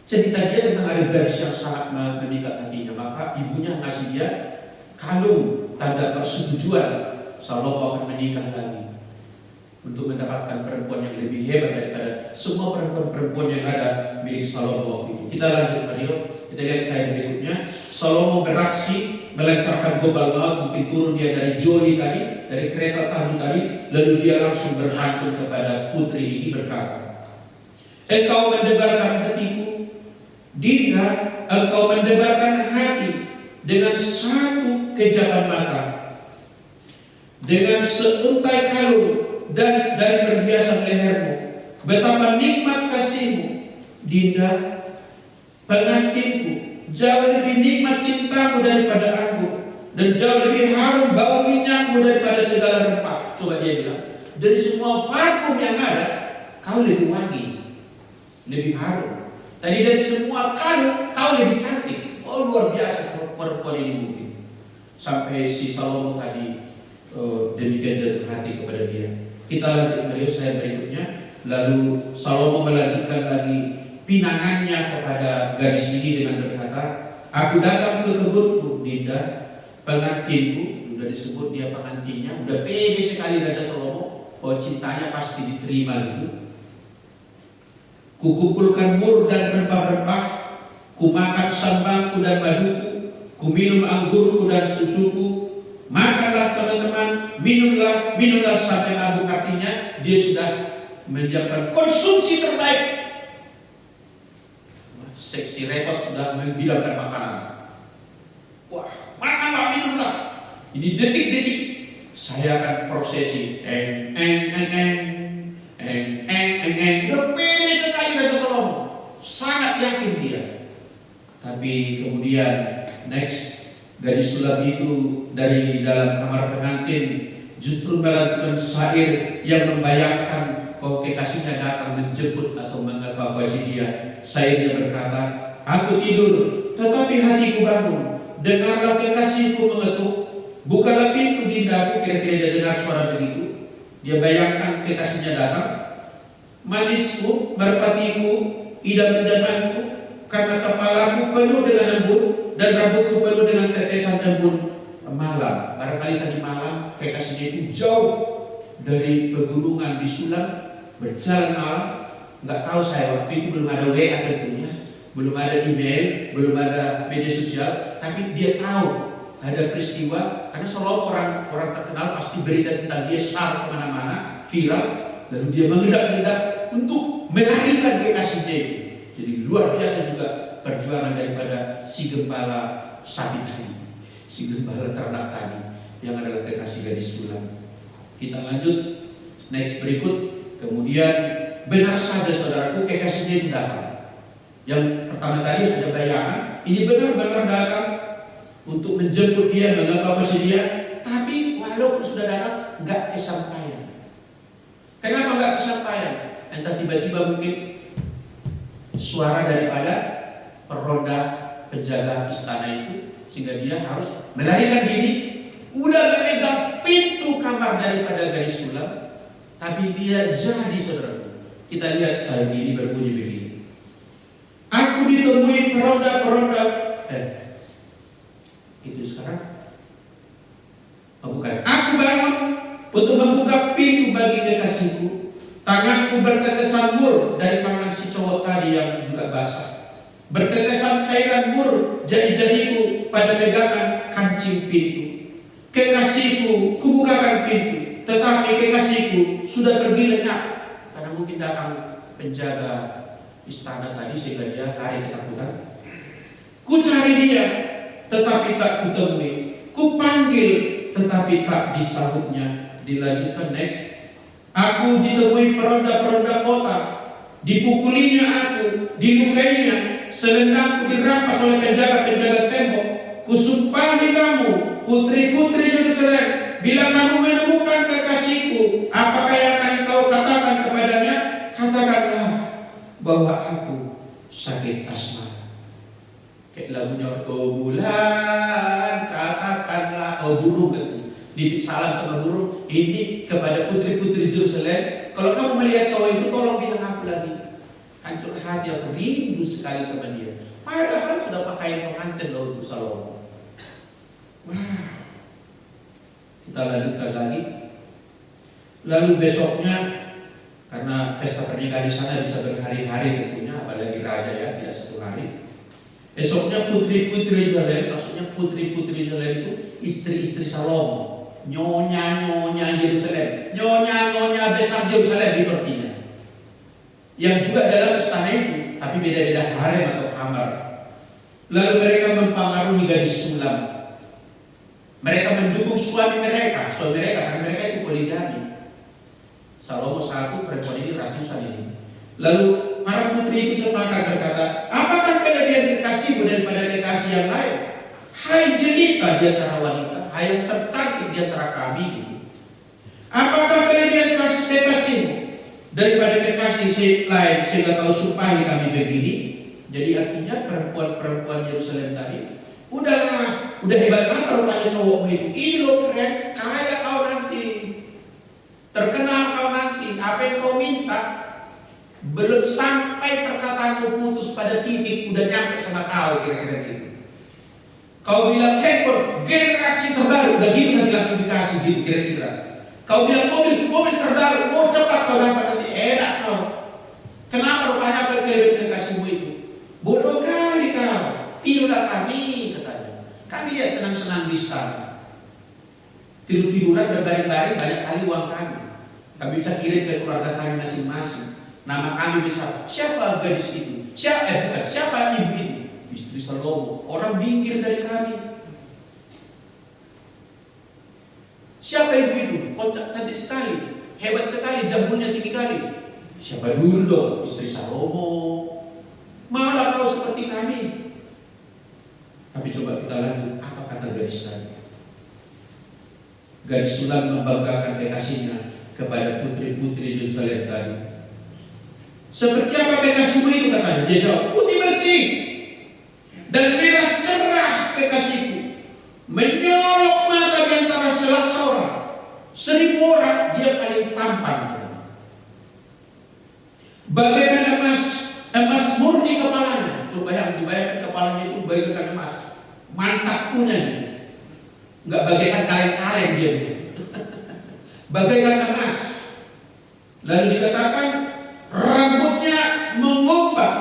cerita dia tentang ada gadis yang sangat memikat hatinya. Maka ibunya ngasih dia kalung tanda persetujuan Salomo akan menikah lagi, untuk mendapatkan perempuan yang lebih hebat daripada semua perempuan yang ada milik Salomo waktu itu. Kita lanjut Mario, kita lihat slide berikutnya. Salomo beraksi melancarkan gobal maut, mungkin turun dia dari joli tadi, dari kereta tandu tadi, lalu dia langsung berhantu kepada putri ini berkata, engkau mendebarkan hatiku, Dinda, engkau mendebarkan hati dengan satu kejapan mata, dengan seuntai kalung dan dari perhiasan lehermu. Betapa nikmat kasihmu, Dinda, pengantinku. Jauh lebih nikmat cintamu daripada anggur, dan jauh lebih harum bau minyakmu daripada segala rempah. Coba dia bilang, dari semua parfum yang ada, kau lebih wangi, lebih harum. Tadi dari semua kalung, kau lebih cantik. Oh, luar biasa perempuan ini mungkin. Sampai si Salomo tadi demikian jatuh hati kepada dia. Kita lanjut Mario slide berikutnya. Lalu Salomo melanjutkan lagi pinangannya kepada gadis ini dengan berkata, aku datang ke kebunku, Dinda, pengantinku. Sudah disebut dia pengantinnya. Sudah pede sekali Raja Salomo. Oh, cintanya pasti diterima gitu. Kukumpulkan mur dan rempah-rempah, kumakan sambangku dan maduku, kuminum anggurku dan susuku. Makanlah teman-teman, minumlah sampai mabuk. Artinya dia sudah menyiapkan konsumsi terbaik. Seksi repot sudah menghidangkan makanan. Wah, makanlah, minumlah. Ini detik-detik saya akan prosesi. Udah pede sekali Raja Salomo. Sangat yakin dia. Tapi kemudian next, gadis sulam itu dari dalam kamar pengantin justru melakukan syair yang membayangkan bahwa kekasihnya datang menjemput atau mengevakuasi dia. Syairnya berkata, aku tidur tetapi hatiku bangun, dengarlah kekasihku mengetuk, bukalah pintu Dindaku. Kira-kira dia dengar suara begitu. Dia bayangkan kekasihnya datang. Manisku, merpatiku, idaman-idamanku, karena kepalaku penuh dengan embun dan rambutku penuh dengan tetesan embun malam. Barangkali tadi malam kekasihnya itu jauh dari pegunungan di Sulam, berjalan malam. Nggak tahu saya, waktu itu belum ada WA tentunya, belum ada email, belum ada media sosial, tapi dia tahu ada peristiwa. Karena Salomo orang terkenal, pasti berita tentang dia share kemana-mana, viral, lalu dia mengedak-edak untuk melarikan kekasihnya itu. Jadi luar biasa juga perjuangan daripada si gembala sapi tadi, si gembala ternak tadi, yang adalah kekasih gadis Sulam. Kita lanjut next berikut. Kemudian benar saja saudaraku, kekasihnya itu datang. Yang pertama tadi ada bayangan, ini benar-benar datang untuk menjemput dia, mengevakuasi dia. Tapi walaupun sudah datang, nggak kesampaian. Kenapa nggak kesampaian? Entah tiba-tiba mungkin suara daripada peronda penjaga istana itu, sehingga dia harus melarikan diri. Udah memegang pintu kamar daripada gadis Sulam, tapi tidak jadi saudara. Kita lihat slide ini berbunyi begini. Aku ditemui peronda-peronda. Itu sekarang. Oh, bukan. Aku bangun untuk membuka pintu bagi kekasihku. Tanganku bertetesan mur dari tangan si cowok tadi yang juga basah. Bertetesan cairan mur jari-jariku pada pegangan kancing pintu. Kekasihku, kubukakan pintu, tetapi kekasihku sudah pergi lenyap. Karena mungkin datang penjaga istana tadi sehingga dia lari ketakutan. Ku cari dia, tetapi tak kutemui. Ku panggil, tetapi tak disahutnya. Dilanjutkan next. Aku ditemui peronda-peronda kota, dipukulinya aku, dilukainya, selendangku dirampas oleh penjaga-penjaga tembok. Kusumpahi kamu, putri-putri Yerusalem, bila kamu menemukan kekasihku, apakah yang akan kau katakan kepadanya? Katakanlah bahwa aku sakit asma. Kayak lagunya, oh bulan, katakanlah, oh burung itu. Di salam sama burung, ini kepada putri-putri Yerusalem, kalau kamu melihat cowok itu, tolong bilang aku lagi. Hancur hati, aku rindu sekali sama dia. Padahal sudah pakai pengantin loh untuk Salomo. Wah, kita lanjutkan lagi. Lalu besoknya, karena pesta pernikahan di sana bisa berhari-hari tentunya, apalagi raja ya, tidak satu hari. Besoknya putri-putri Yerusalem, maksudnya putri-putri Yerusalem itu istri-istri Salomo, nyonya-nyonya Yerusalem, nyonya-nyonya besar Yerusalem itu artinya. Yang juga dalam istana itu, tapi beda-beda harem atau kamar. Lalu mereka mempengaruhi gadis sulam. Mereka mendukung suami mereka karena mereka itu poligami. Salomo satu, perempuan ini ratusan ini. Lalu para putri itu sepakat berkata, apakah kelebihan kekasihmu daripada kekasih yang lain? Hai jelita di antara wanita, hai yang tercantik di antara kami gitu. Apakah kelebihan kekasihmu daripada kekasih lain sehingga kau sumpahi kami begini? Jadi artinya perempuan-perempuan Yerusalem tadi, udah hebat apa rupanya cowokmu itu? Ini loh keren, kaya kau nanti, terkenal kau nanti, apa yang kau minta? Belum sampai perkataanmu putus pada titik, udah nyampe sama kau kira-kira gitu. Kau bilang handphone generasi terbaru, udah gitu nanti langsung dikasih gitu kira-kira. Kau bilang mobil terbaru, mau cepat kau dapat nanti, enak kau. Kenapa rupanya apa kelebihan kekasihmu itu? Bodoh kali kau, tidurlah kami katanya. Kami ya senang-senang di istana, tidur-tiduran dan baring-baring banyak kali uang kami. Kami bisa kirim ke keluarga kami masing-masing. Nama kami bisa, siapa gadis itu? Siapa ibu itu? Istri Salomo, orang pinggir dari kami. Siapa ibu itu? Kocak cantik sekali, hebat sekali, jambulnya tinggi kali. Siapa dulu dong? Istri Salomo. Malah kau seperti kami. Tapi coba kita lanjut, apa kata gadis tadi? Gadis sulam membanggakan kekasihnya kepada putri-putri Yerusalem tadi. Seperti apa kekasihmu itu katanya? Dia jawab, putih bersih dan merah cerah kekasihku, menyolok mata di antara selaksa orang. 1000 orang dia paling tampan. Bagaikan emas murni kepalanya. Coba yang dibayangkan kepalanya itu bagaikan emas, mantap punya. Enggak bagaikan kaleng-kaleng dia. Bagaikan emas. Lalu dikatakan rambutnya mengombak,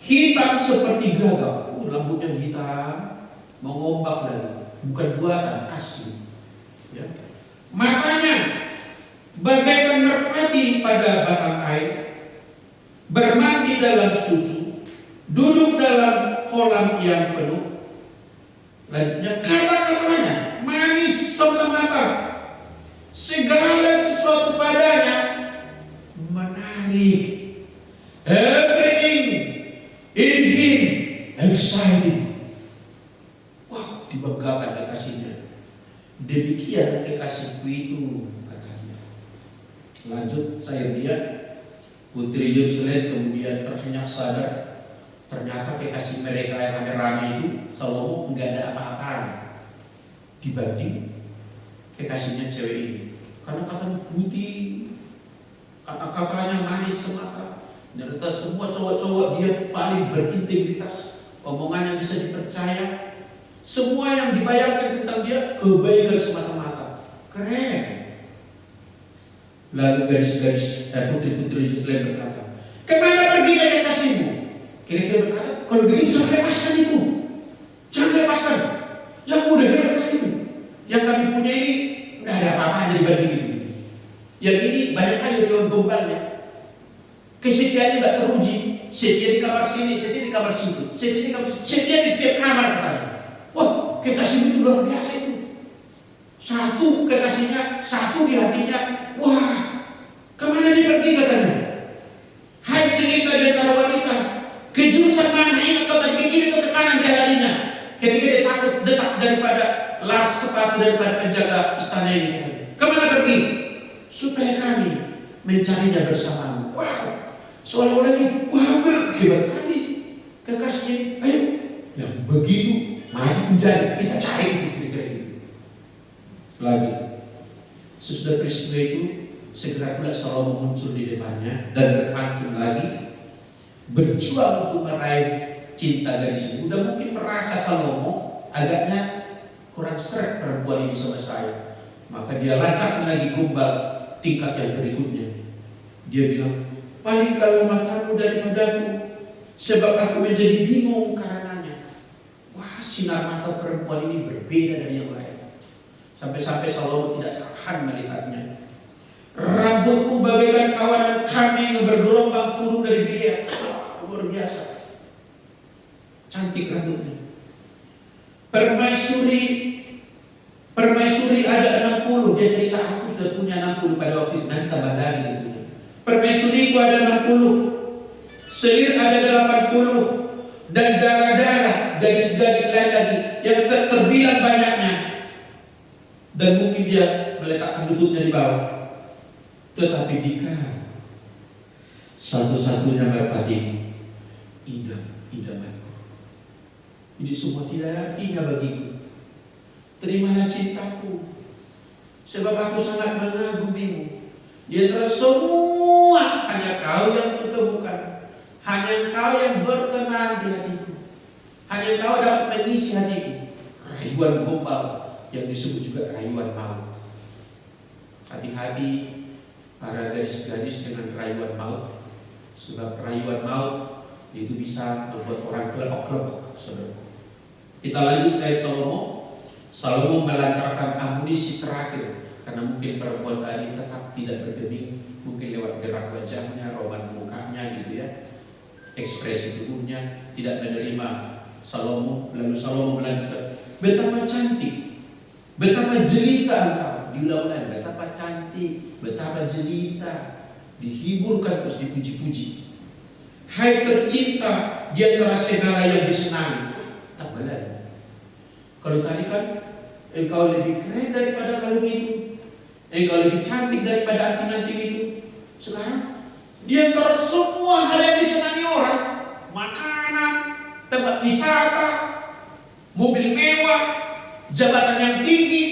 hitam seperti gagak. Rambutnya hitam, mengombak lagi, bukan buatan, asli. Ya. Matanya bagaikan merpati pada batang air, bermandi dalam susu, duduk dalam kolam yang penuh. Lanjutnya kata-katanya manis semata-mata, segala sesuatu padanya menarik. Everything in him exciting. Wah, dibanggakan kekasihnya. Demikian kekasihku itu katanya. Lanjut saya lihat putri Yerusalem kemudian terhenyak sadar, ternyata kekasih mereka yang rame-rame itu Salomo enggak ada apa-apanya dibanding kekasihnya cewek ini. Karena katanya putih, kata-katanya manis semata. Ternyata semua cowok-cowok dia paling berintegritas, omongannya bisa dipercaya. Semua yang dibayarkan tentang dia kebaikan semata-mata. Keren. Lalu gadis-gadis putri-putri Yerusalem berkata, kemana perginya kekasihmu? Kira-kira berkata, kalau begitu jangan lepaskan itu. Jangan lepaskan. Yang mudah hebat itu. Yang kami punya ini nggak ada apa-apanya dibanding itu. Yang ini banyak kali ribuan gombalnya. Kesetiaannya nggak teruji. Setia di kamar sini, setia di kamar situ, setia di kamar situ, setia di setiap kamar katanya. Wah, kekasih itu luar biasa itu. Satu kekasihnya, satu di hatinya. Wah, kemana dia pergi katanya? Hai cerita di antara wanita, ke jurusan mana ini atau ke kiri atau ke kanan dia larinya. Ketika dia takut detak daripada las sepatu daripada penjaga istana ini. Kemana pergi? Supaya kami mencarinya bersamamu. Wow, seolah-olah ini wah hebat kali kekasihnya. Ayo, yang begitu mari menjadi kita cari itu kira-kira gitu. Lagi, sesudah peristiwa itu segera pula Salomo muncul di depannya dan berpantun lagi, berjuang untuk meraih cinta gadis itu. Udah mungkin merasa Salomo agaknya kurang seret perempuan ini sama saya, maka dia lacak lagi gombal tingkat yang berikutnya. Dia bilang, palingkanlah matamu daripadaku, sebab aku menjadi bingung karenanya. Wah, sinar mata perempuan ini berbeda dari yang lain. Sampai-sampai Salomo tidak tahan melihatnya. Rambutku bagaikan kawanan kambing yang bergelombang turun dari dia. Luar biasa. Cantik rambutnya. Permaisuri ada 60. Dia cerita, aku sudah punya 60 pada waktu itu. Nanti tambah lagi tentunya. Permaisuriku ada 60. Selir ada 80. Dan darah-darah gadis-gadis lain lagi yang terbilang banyaknya. Dan mungkin dia meletakkan lututnya di bawah. Tetapi Dika satu-satunya merpati idamanku. Ini semua tidak ada artinya bagiku. Terimalah cintaku, sebab aku sangat mengagumimu. Di antara semua hanya kau yang kutemukan, hanya kau yang berkenan di hatiku, hanya kau dapat mengisi hatiku. Rayuan gombal yang disebut juga rayuan maut. Hati-hati para gadis-gadis dengan rayuan maut, sebab rayuan maut itu bisa membuat orang kelebok-kelebok. Kita lanjut, saya Salomo melancarkan amunisi terakhir, karena mungkin perempuan tadi tetap tidak bergeming, mungkin lewat gerak wajahnya, roman mukanya gitu ya, ekspresi tubuhnya tidak menerima Salomo. Lalu Salomo melanjutkan, betapa cantik, betapa jelita engkau. Diulang-ulang, betapa cantik, betapa jelita, dihiburkan terus dipuji-puji. Hai tercinta di antara segala yang disenangi. Tak benar. Kalau tadi kan engkau lebih keren daripada kalung itu, engkau lebih cantik daripada anting-anting itu. Sekarang di antara semua hal yang disenangi orang, makanan, tempat wisata, mobil mewah, jabatan yang tinggi,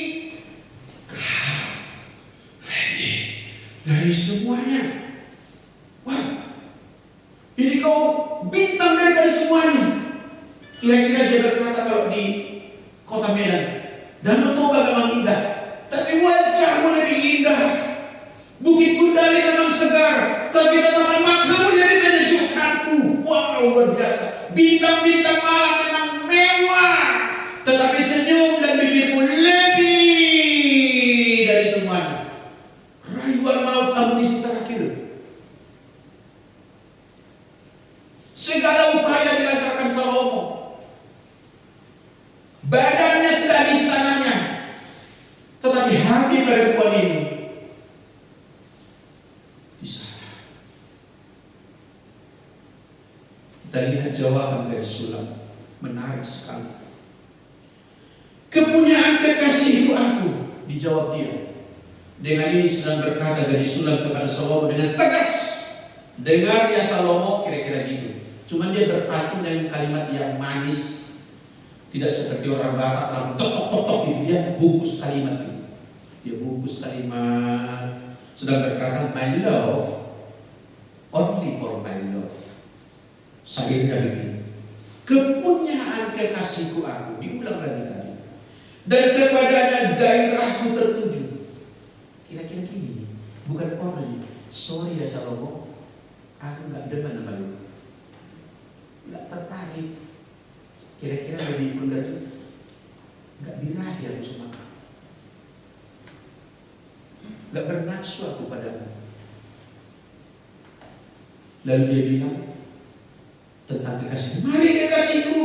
dari semuanya, wah, ini kau bintang dari semuanya. Kira-kira dia berkata kalau di Kota Medan, Danau Toba memang indah, tapi wajahmu lebih indah. Bukit Bundali memang segar, tapi tatapan matamu jadi menyejukkanku. Wah, luar biasa. Bintang-bintang malam memang mewah, tetapi senyum dan bibirmu lebih dari semuanya. Rayuan maut amunisi terakhir. Segala upaya dilancarkan Salomo. Badannya sudah di istananya, tetapi hati perempuan ini di sana. Kita lihat jawaban dari Sulam, menarik sekali. Kepunyaan kekasihku aku, dijawab dia. Dengan ini sedang berkata dari Sulam kepada Salomo dengan tegas. Dengar ya Salomo, kira-kira gitu. Cuman dia berpantun dengan kalimat yang manis. Tidak seperti orang Batak langsung tok gitu, dia bungkus kalimat itu. Dia bungkus kalimat, sedang berkata my love, only for my love. Sairnya begini, kepunyaan kekasihku aku, diulang lagi tadi, dan kepadanya gairahku tertuju. Kira-kira gini, bukan orang ini. Sorry ya Salomo, aku nggak demen sama lu, nggak tertarik. Kira-kira lebih benar, nggak birahi aku sama kamu, nggak bernafsu aku padamu. Lalu dia bilang tentang kekasih, mari kekasihku.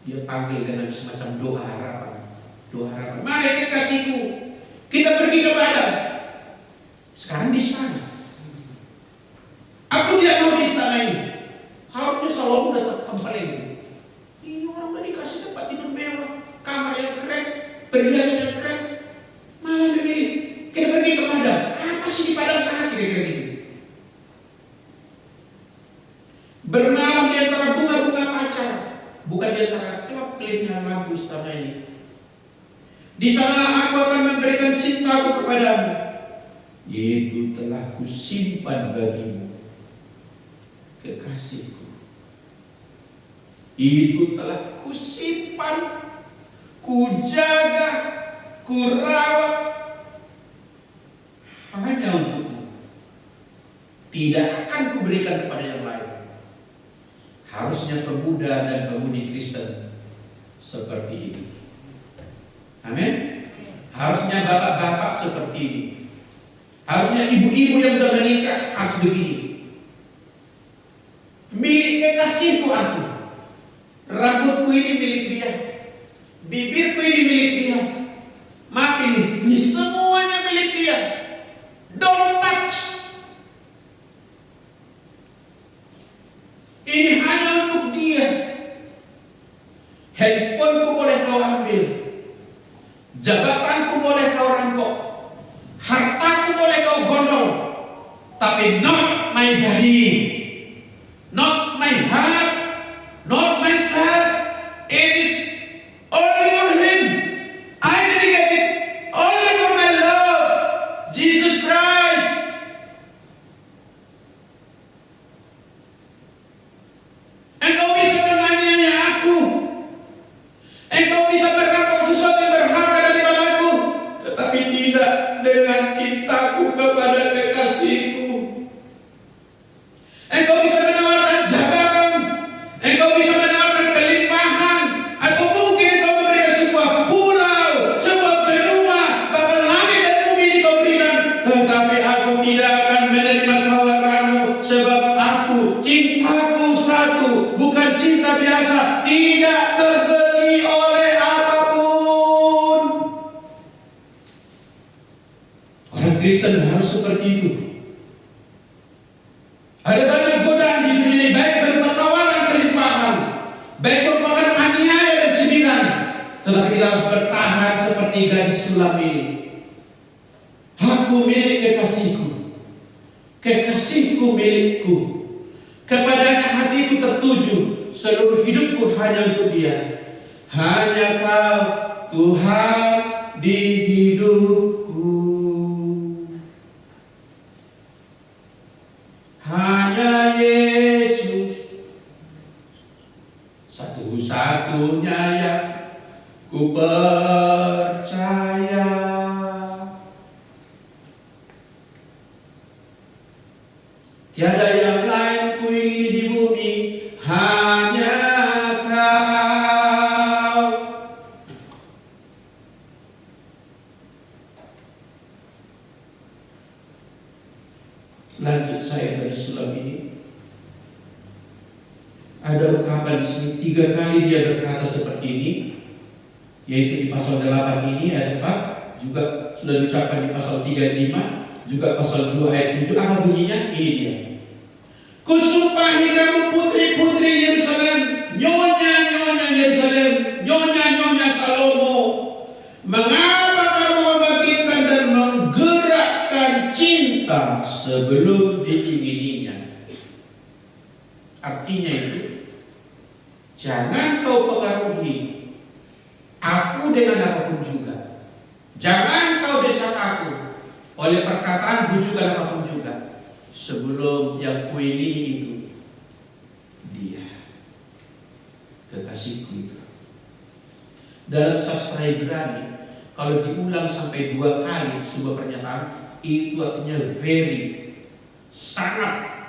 Dia panggil dengan semacam doa harapan. Doa harapan, mari kekasihku, kita pergi ke Padang. Sekarang di sana. Aku tidak mau di istana ini. Harusnya Salomo datang kembali. Dikasih tempat tidur mewah, kamar yang keren, perhiasan yang keren, malah memilih kita pergi ke Padang. Apa sih di Padang sana kira-kira gitu? Bermalam di antara bunga-bunga pacar, bukan di antara klip-klipnya lampu istana ini. Di sana aku akan memberikan cintaku kepadamu. itu telah kusimpan bagimu, kekasihku. Itu telah kusimpan, kujaga, kurawat hanya untukmu. Tidak akan kuberikan kepada yang lain. Harusnya pemuda dan pemudi Kristen seperti ini. Amin. Harusnya bapak-bapak seperti ini. Harusnya ibu-ibu yang sudah menikah harus begini. Milik kekasihku aku. Rambutku ini milik dia. Bibirku ini milik dia. Maaf ini semuanya milik dia. Don't touch. Ini hanya untuk dia. Handphoneku boleh kau ambil. Jabatanku boleh kau rampok. Hartaku boleh kau gondol. Tapi not my daddy. Not my heart. Not myself. It is only for him. I dedicate it only for my love, Jesus Christ. Engkau bisa menganiaya aku. Engkau bisa berkata sesuatu yang berharga daripada aku, tetapi tidak dengan cintaku kepada kekasihku. Engkau bisa menawarkan jabatan, engkau bisa menawarkan kelimpahan, atau mungkin engkau memberikan sebuah pulau, sebuah benua, bahkan langit dan bumi engkau berikan. Tetapi aku tidak akan menerima tawaranmu, sebab aku, cintaku satu, bukan cinta biasa, tidak terbeli oleh apapun. Orang Kristen harus seperti itu. Ada banyak godaan di dunia ini, baik berupa tawaran kelimpahan, baik merupakan aniaya dan cemilan, tetapi kita harus bertahan seperti gadis sulam ini. Aku milik kekasihku, kekasihku milikku, kepadanya hatiku tertuju, seluruh hidupku hanya untuk dia. Hanya kau Tuhan di hidupku. Hanya Yesus satu-satunya yang ku percaya. Tiada yang lain ku ingini di bumi, hanya kau. Lanjut saya dari sulam ini. Ada ungkapan di sini 3 kali dia berkata seperti ini, yaitu di pasal 8 ini ayat 4, juga sudah diucapkan di pasal 3 ayat 5, juga pasal 2 ayat 7. Apa bunyinya? Ini dia. Kusumpahi kamu putri-putri Yerusalem, nyonya-nyonya Yerusalem, nyonya-nyonya Salomo, mengapa kamu membangkitkan dan menggerakkan cinta sebelum diingininya? Artinya itu, jangan kau pengaruhi aku dengan apapun juga. Jangan kau desak aku oleh perkataan bujukan apapun juga, sebelum yang kuingini itu dia, kekasihku itu. Dalam sastra Ibrani, kalau diulang sampai 2 kali sebuah pernyataan, itu artinya very, sangat.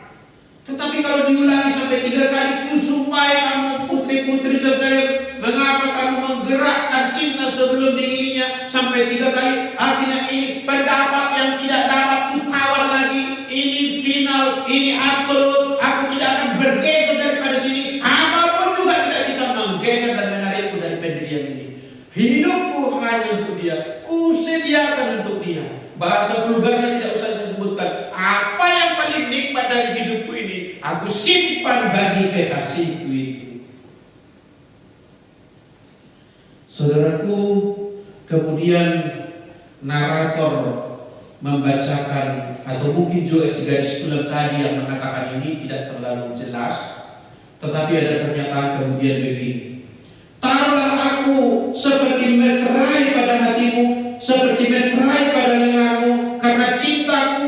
Tetapi kalau diulangi sampai 3 kali, kusumpahi kamu putri-putri Yerusalem, mengapa kamu menggerakkan cinta sebelum diingininya, sampai 3 kali, artinya ini pendapat yang tidak dapat kutawar lagi. Ini final, ini absolut. Aku tidak akan bergeser daripada sini. Apapun juga tidak bisa menggeser dan menarikku dari pendirian ini. Hidupku hanya untuk dia, kusediakan untuk dia. Bahasa vulgarnya tidak usah saya sebutkan. Apa yang paling nikmat dari hidupku ini, aku simpan bagi kekasihku itu. Saudaraku, kemudian narator membacakan, atau mungkin juga si gadis sulam tadi yang mengatakan ini tidak terlalu jelas, tetapi ada pernyataan kemudian begini: taruhlah aku seperti meterai pada hatimu, seperti meterai pada lenganmu, karena cintaku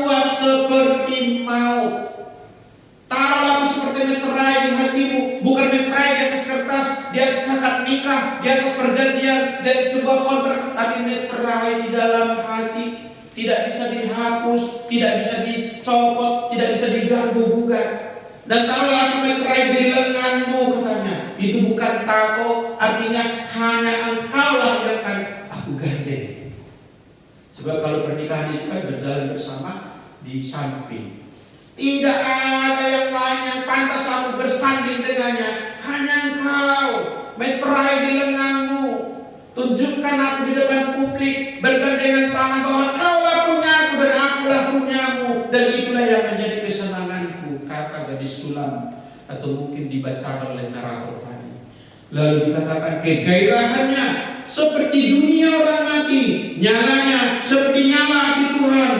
di atas perjanjian dari sebuah kontrak, tapi meterai di dalam hati, tidak bisa dihapus, tidak bisa dicopot, tidak bisa diganggu gugat. Dan taruhlah aku meterai di lenganmu, katanya. Itu bukan tato, artinya hanya engkaulah yang akan aku gandeng. Sebab kalau pernikahan itu kan berjalan bersama di samping. Tidak ada yang lain yang pantas aku bersanding dengannya, hanya engkau. Meterai di lenganmu, tunjukkan aku di depan publik, bergandengan tangan bahwa kaulah punyaku dan akulah punyamu, dan itulah yang menjadi kesenanganku, kata gadis sulam, atau mungkin dibacakan oleh narator tadi. Lalu dikatakan kegairahannya seperti dunia orang mati, nyalanya seperti nyala api Tuhan.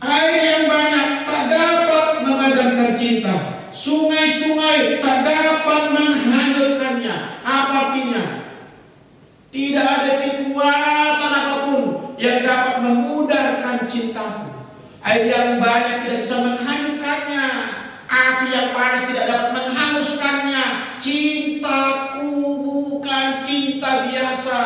Air yang banyak tak dapat memadamkan cinta, sungai-sungai tak dapat menghanyutkannya. Apa artinya? Tidak ada kekuatan apapun yang dapat memudarkan cintaku. Air yang banyak tidak bisa menghanyutkannya, api yang panas tidak dapat menghanguskannya. Cintaku bukan cinta biasa.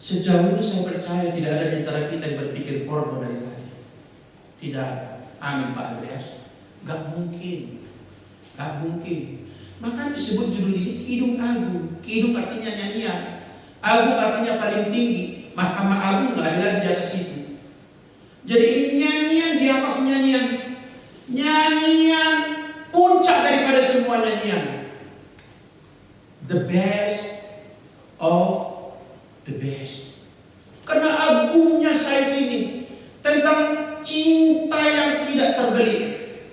Sejauh ini saya percaya tidak ada di antara kita yang berpikir porno dari tadi. Tidak. Amin Pak Andreas. Gak mungkin. Gak mungkin. Maka disebut judul ini Kidung Agung. Kidung artinya nyanyian. Agung artinya paling tinggi. Mahkamah Agung gak ada lagi di atas itu. Jadi ini nyanyian di atas nyanyian. Nyanyian puncak daripada semua nyanyian. The best of the best. Karena agungnya syait ini tentang cinta yang tidak terbeli,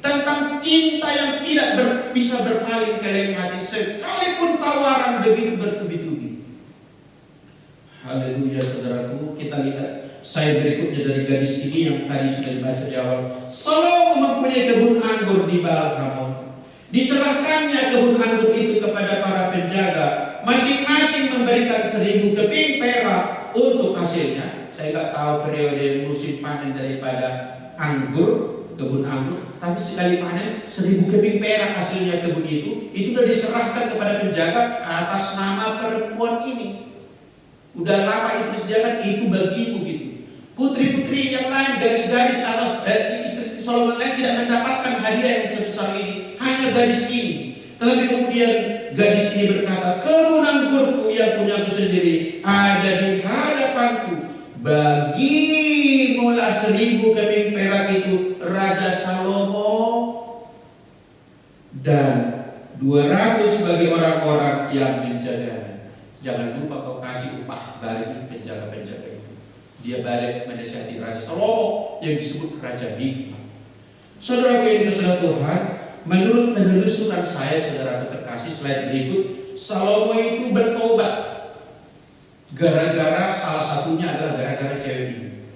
tentang cinta yang tidak bisa berpaling ke lain hati, sekalipun tawaran begitu bertubi-tubi. Haleluya saudaraku. Kita lihat saya berikutnya dari gadis ini yang tadi sudah dibaca di awal. Salomo mempunyai kebun anggur di Baal-Hamon. Diserahkannya kebun anggur itu kepada para penjaga, masing-masing memberikan 1000 keping perak untuk hasilnya. Saya tidak tahu periode musim panen daripada anggur, kebun anggur, tapi sekali panen 1000 keping perak hasilnya kebun itu sudah diserahkan kepada penjaga atas nama perempuan ini. Udah lama itu disediakan, itu bagimu gitu. Putri-putri yang lain, gadis-gadis atau istri Salomo lain tidak mendapatkan hadiah yang sebesar ini, hanya gadis ini. Tetapi kemudian gadis ini berkata, kebun anggurku yang punyaku sendiri ada di hadapanku. Bagimulah 1000 keping perak itu Raja Salomo, dan 200 bagi orang-orang yang menjaganya. Jangan lupa kau kasih upah bagi penjaga-penjaga itu. Dia balik menasihati Raja Salomo yang disebut Raja Hikmat. Saudara yang dikasihi Tuhan, menurut penelusuran saya, saudara terkasih, slide berikut, Salomo itu bertobat gara-gara salah satunya adalah gara-gara cewek ini.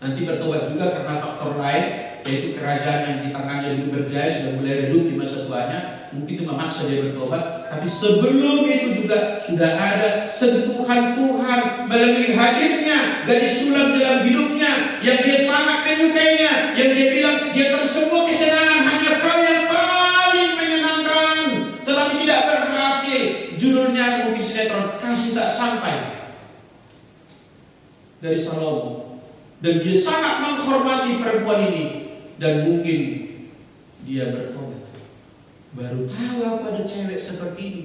Nanti bertobat juga karena faktor lain, yaitu kerajaan yang di tangannya dulu berjaya sudah mulai redup di masa tuanya. Mungkin itu memaksa dia bertobat. Tapi sebelum itu juga sudah ada sentuhan Tuhan melalui hadirnya gadis sulam dalam hidupnya, yang dia sangat menyukainya, yang dia bilang dia tersemua kesenangan, hanya kau yang paling menyenangkan. Tetapi tidak berhasil. Judulnya mungkin sinetron Kasih Tak Sampai dari Salomo. Dan dia sangat menghormati perempuan ini. Dan mungkin dia bertobat. Baru tahu aku ada cewek seperti ini.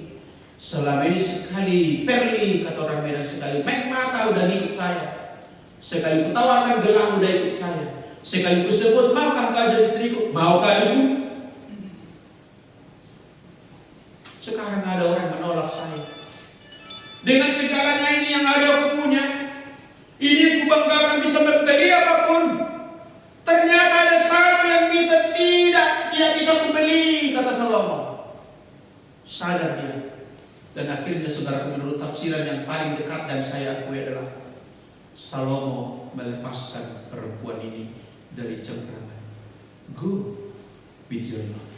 Selama ini sekali perli, kata orang Medan, sekali main mata udah ikut saya. Sekali kutawakan gelang udah ikut saya. Sekali kusebut, maukah kau jadi istriku? Maukah ibu? Sekarang ada orang menolak saya. Dengan segalanya ini yang ada aku punya, ini kubanggakan bisa membeli apapun. Ternyata ada satu yang tidak bisa kubeli, kata Salomo. Sadar dia. Dan akhirnya saudara, menurut tafsiran yang paling dekat dan saya akui adalah Salomo melepaskan perempuan ini dari cengkraman. Go with your love.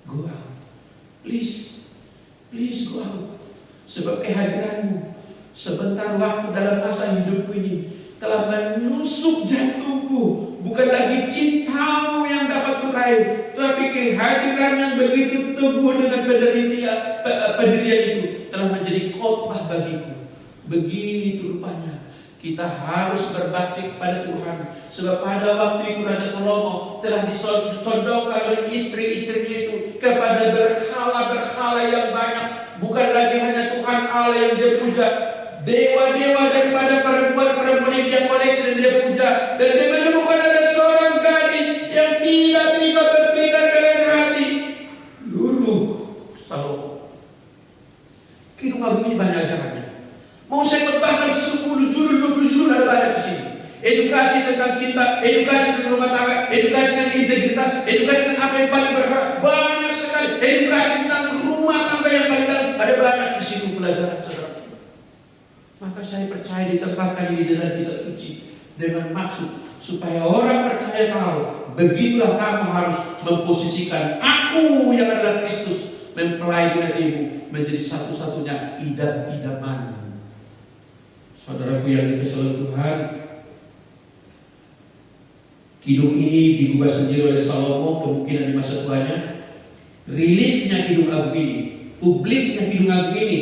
Go out. Please go out. Sebab kehadiranmu sebentar waktu dalam masa hidupku ini telah menusuk jantungku. Bukan lagi cintamu yang dapat kuraih, tapi kehadiran yang begitu teguh dengan pendirian itu telah menjadi khotbah bagiku. Begini itu rupanya kita harus berbakti kepada Tuhan. Sebab pada waktu itu Raja Salomo telah disodongkan oleh istri-istrinya itu kepada berhala-berhala yang banyak. Bukan lagi hanya Tuhan Allah yang dia puja, dewa-dewa daripada perempuan-perempuan yang dia koleksi dan dia puja. Dan dia menemukan ada seorang gadis yang tidak bisa berpindah ke lain hati. Luluh Salomo. Kidung Agung ini banyak ajarannya. Mau saya khotbahkan 10 judul, 20 judul ada banyak di sini. Edukasi tentang cinta, edukasi tentang rumah tangga, edukasi tentang integritas, edukasi tentang apa yang paling berharga. Banyak sekali. Edukasi tentang rumah tangga yang paling dalam. Ada banyak di situ pelajaran, saudara. Maka saya percaya ditempatkan ini dalam kitab suci dengan maksud supaya orang percaya tahu, begitulah kamu harus memposisikan aku yang adalah Kristus mempelai di hatimu menjadi satu-satunya idam-idaman. Saudaraku yang dikasihi oleh Tuhan, kidung ini digubah sendiri oleh Salomo kemungkinan di masa tuanya. Rilisnya kidung agung ini, publisnya kidung agung ini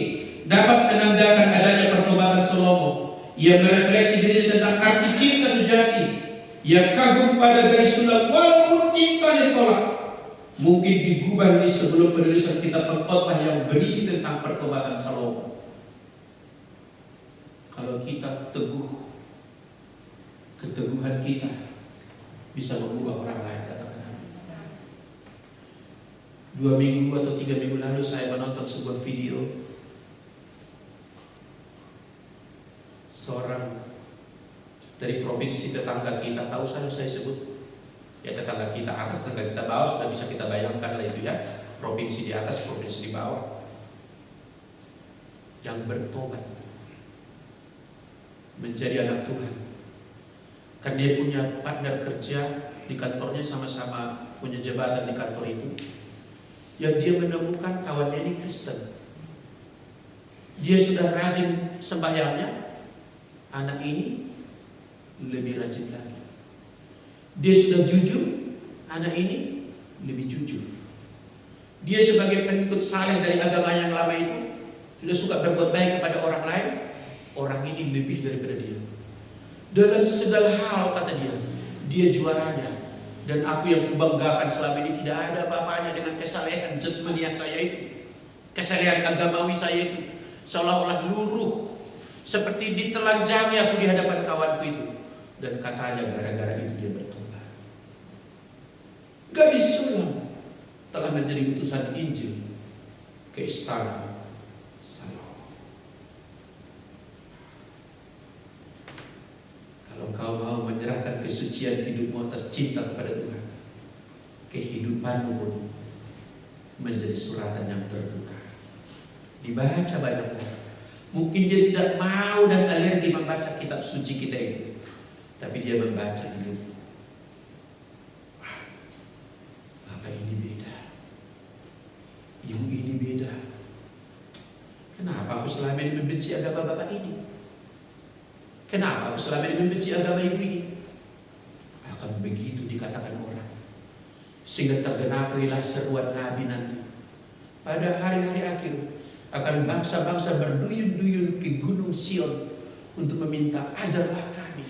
dapat menandakan adanya pertobatan Salomo. Ia merefleksi diri tentang arti cinta sejati. Ia kagum pada gadis sulam walaupun cinta ditolak. Mungkin digubah ini sebelum penulisan kitab pengkhotbah yang berisi tentang pertobatan Salomo. Kalau kita teguh, keteguhan kita bisa mengubah orang lain, katakan amin. 2 minggu atau 3 minggu lalu saya menonton sebuah video seorang dari provinsi tetangga kita. Tahu saya sebut ya, tetangga kita atas, tetangga kita bawah, sudah bisa kita bayangkan lah itu ya, provinsi di atas, provinsi di bawah, yang bertobat menjadi anak Tuhan. Karena dia punya partner kerja di kantornya, sama-sama punya jabatan di kantor itu, yang dia menemukan kawannya ini Kristen. Dia sudah rajin sembahyangnya, anak ini lebih rajin lagi. Dia sudah jujur, anak ini lebih jujur. Dia sebagai pengikut saleh dari agama yang lama itu sudah suka berbuat baik kepada orang lain. Orang ini lebih daripada dia. Dalam segala hal, kata dia juaranya. Dan aku yang kubanggakan selama ini tidak ada apa-apanya dengan kesalehan jasmani yang saya itu. Kesalehan agamawi saya itu seolah-olah luruh, seperti ditelanjangi aku di hadapan kawanku itu. Dan katanya gara-gara itu dia bertobat. Gadis sulam telah menjadi utusan Injil ke istana Salomo. Kalau kau mau menyerahkan kesucian hidupmu atas cinta kepada Tuhan, kehidupanmu pun menjadi suratan yang terbuka. Dibaca banyak orang. Mungkin dia tidak mau dan alergi membaca kitab suci kita itu, tapi dia membaca ini. Bapak ini beda, ibu ini beda. Kenapa aku selama ini membenci agama bapak ini? Kenapa aku selama ini membenci agama ibu ini? Akan begitu dikatakan orang, sehingga tergenapilah seruan Nabi nanti. Pada hari-hari akhir akan bangsa-bangsa berduyun-duyun ke Gunung Sion untuk meminta, ajarlah kami,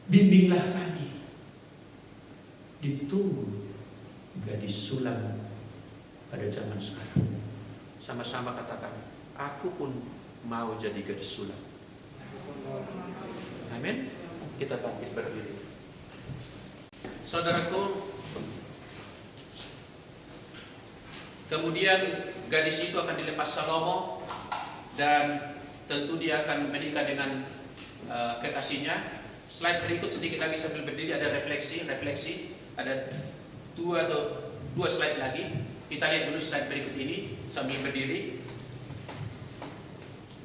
bimbinglah kami. Ditunggu gadis sulam pada zaman sekarang. Sama-sama katakan, aku pun mau jadi gadis sulam. Amin. Kita bangkit berdiri. Saudaraku, kemudian gadis itu akan dilepas Salomo, dan tentu dia akan menikah dengan kekasihnya. Slide berikut sedikit lagi sambil berdiri, ada refleksi. Ada dua slide lagi. Kita lihat dulu slide berikut ini sambil berdiri.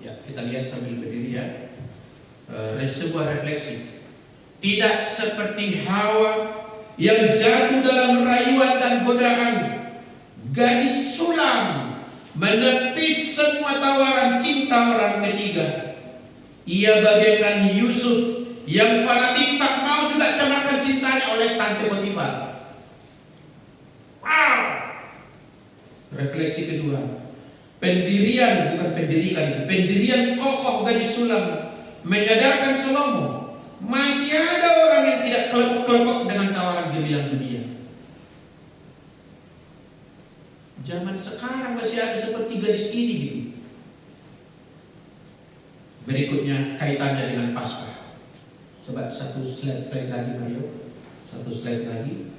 Ya, kita lihat sambil berdiri ya. Sebuah refleksi. Tidak seperti Hawa yang jatuh dalam rayuan dan godaan, gadis sulam menepis semua tawaran cinta orang ketiga. Ia bagaikan Yusuf yang fanatik tak mau juga cemarkan cintanya oleh proyek Tante Motiva. Wow. Refleksi kedua, pendirian kokoh Gadis Sulam menyadarkan Salomo masih ada orang yang tidak kelepok-kelepok dengan tawaran gemilang dunia. Zaman sekarang masih ada seperti gadis ini gitu. Berikutnya kaitannya dengan Paskah. Coba satu slide lagi Mario. Satu slide lagi.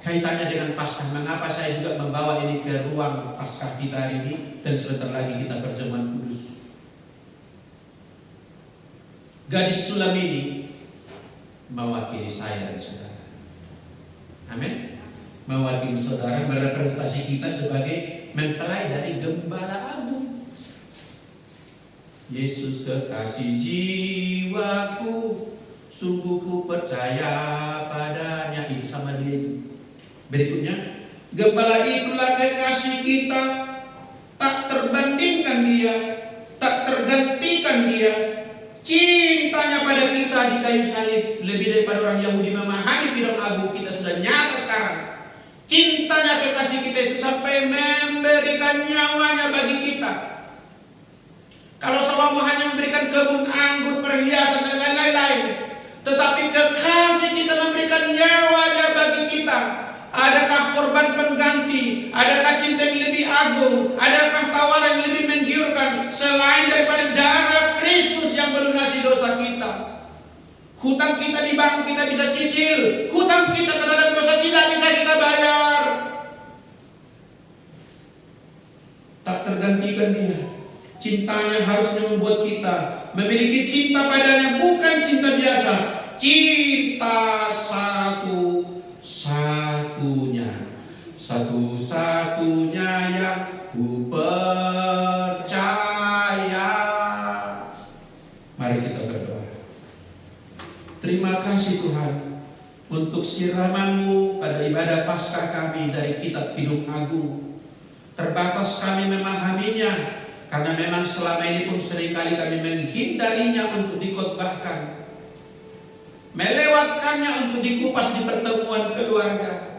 Kaitannya dengan Paskah. Mengapa saya juga membawa ini ke ruang Paskah kita hari ini dan sebentar lagi kita perjamuan kudus. Gadis Sulam ini mewakili saya dan saudara. Amin. Mewakili saudara, merepresentasi kita sebagai mempelai dari Gembala Agung. Yesus kekasih jiwaku, sungguh ku percaya padanya. Itu sama dia itu. Berikutnya, Gembala itulah kekasih kita, tak terbandingkan dia, tak tergantikan dia. Cintanya pada kita di kayu salib lebih daripada orang Yahudi memahami bidang agung kita sudah nyata sekarang. Cintanya kekasih kita itu sampai memberikan nyawanya bagi kita. Kalau Salomo hanya memberikan kebun anggur, perhiasan dan lain-lain, tetapi kekasih kita memberikan nyawanya bagi kita. Adakah korban pengganti? Adakah cinta yang lebih agung? Adakah tawaran yang lebih menggiurkan selain daripada darah Kristus yang melunasi dosa kita? Hutang kita di bank kita bisa cicil, hutang kita terhadap dosa tidak bisa kita bayar. Tak tergantikan dia. Cintanya harusnya membuat kita memiliki cinta padanya, bukan cinta biasa. Cinta satu-satunya yang ku percaya. Mari kita berdoa. Terima kasih Tuhan untuk siraman-Mu pada ibadah Paskah kami dari kitab Kidung Agung. Terbatas kami memahaminya, karena memang selama ini pun seringkali kami menghindarinya untuk dikhotbahkan, melewatkannya untuk dikupas di pertemuan keluarga.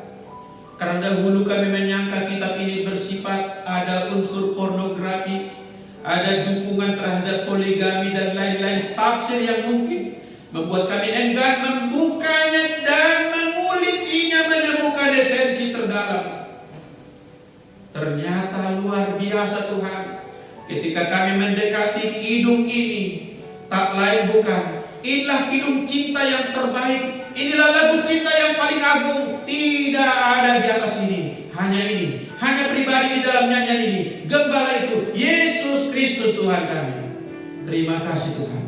Karena dahulu kami menyangka kitab ini bersifat ada unsur pornografi, ada dukungan terhadap poligami dan lain-lain tafsir yang mungkin membuat kami enggan membukanya dan mengulitinya menemukan esensi terdalam. Ternyata luar biasa Tuhan. Ketika kami mendekati kidung ini, tak lain bukan, inilah kidung cinta yang terbaik. Inilah lagu cinta yang paling agung. Tidak ada di atas ini. Hanya pribadi di dalam nyanyian ini. Gembala itu Yesus Kristus Tuhan kami. Terima kasih Tuhan.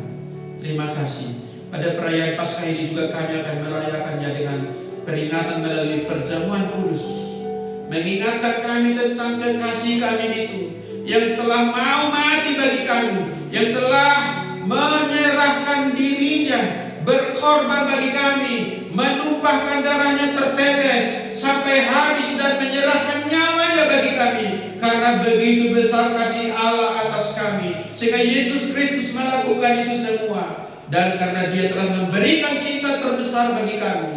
Terima kasih. Pada perayaan Paskah ini juga kami akan merayakannya dengan peringatan melalui perjamuan kudus, mengingatkan kami tentang kekasih kami itu yang telah mau mati bagi kami, yang telah menyerahkan dirinya, berkorban bagi kami, menumpahkan darahnya tertetes sampai habis dan menyerahkan nyawanya bagi kami. Karena begitu besar kasih Allah atas kami, sehingga Yesus Kristus melakukan itu semua. Dan karena Dia telah memberikan cinta terbesar bagi kami,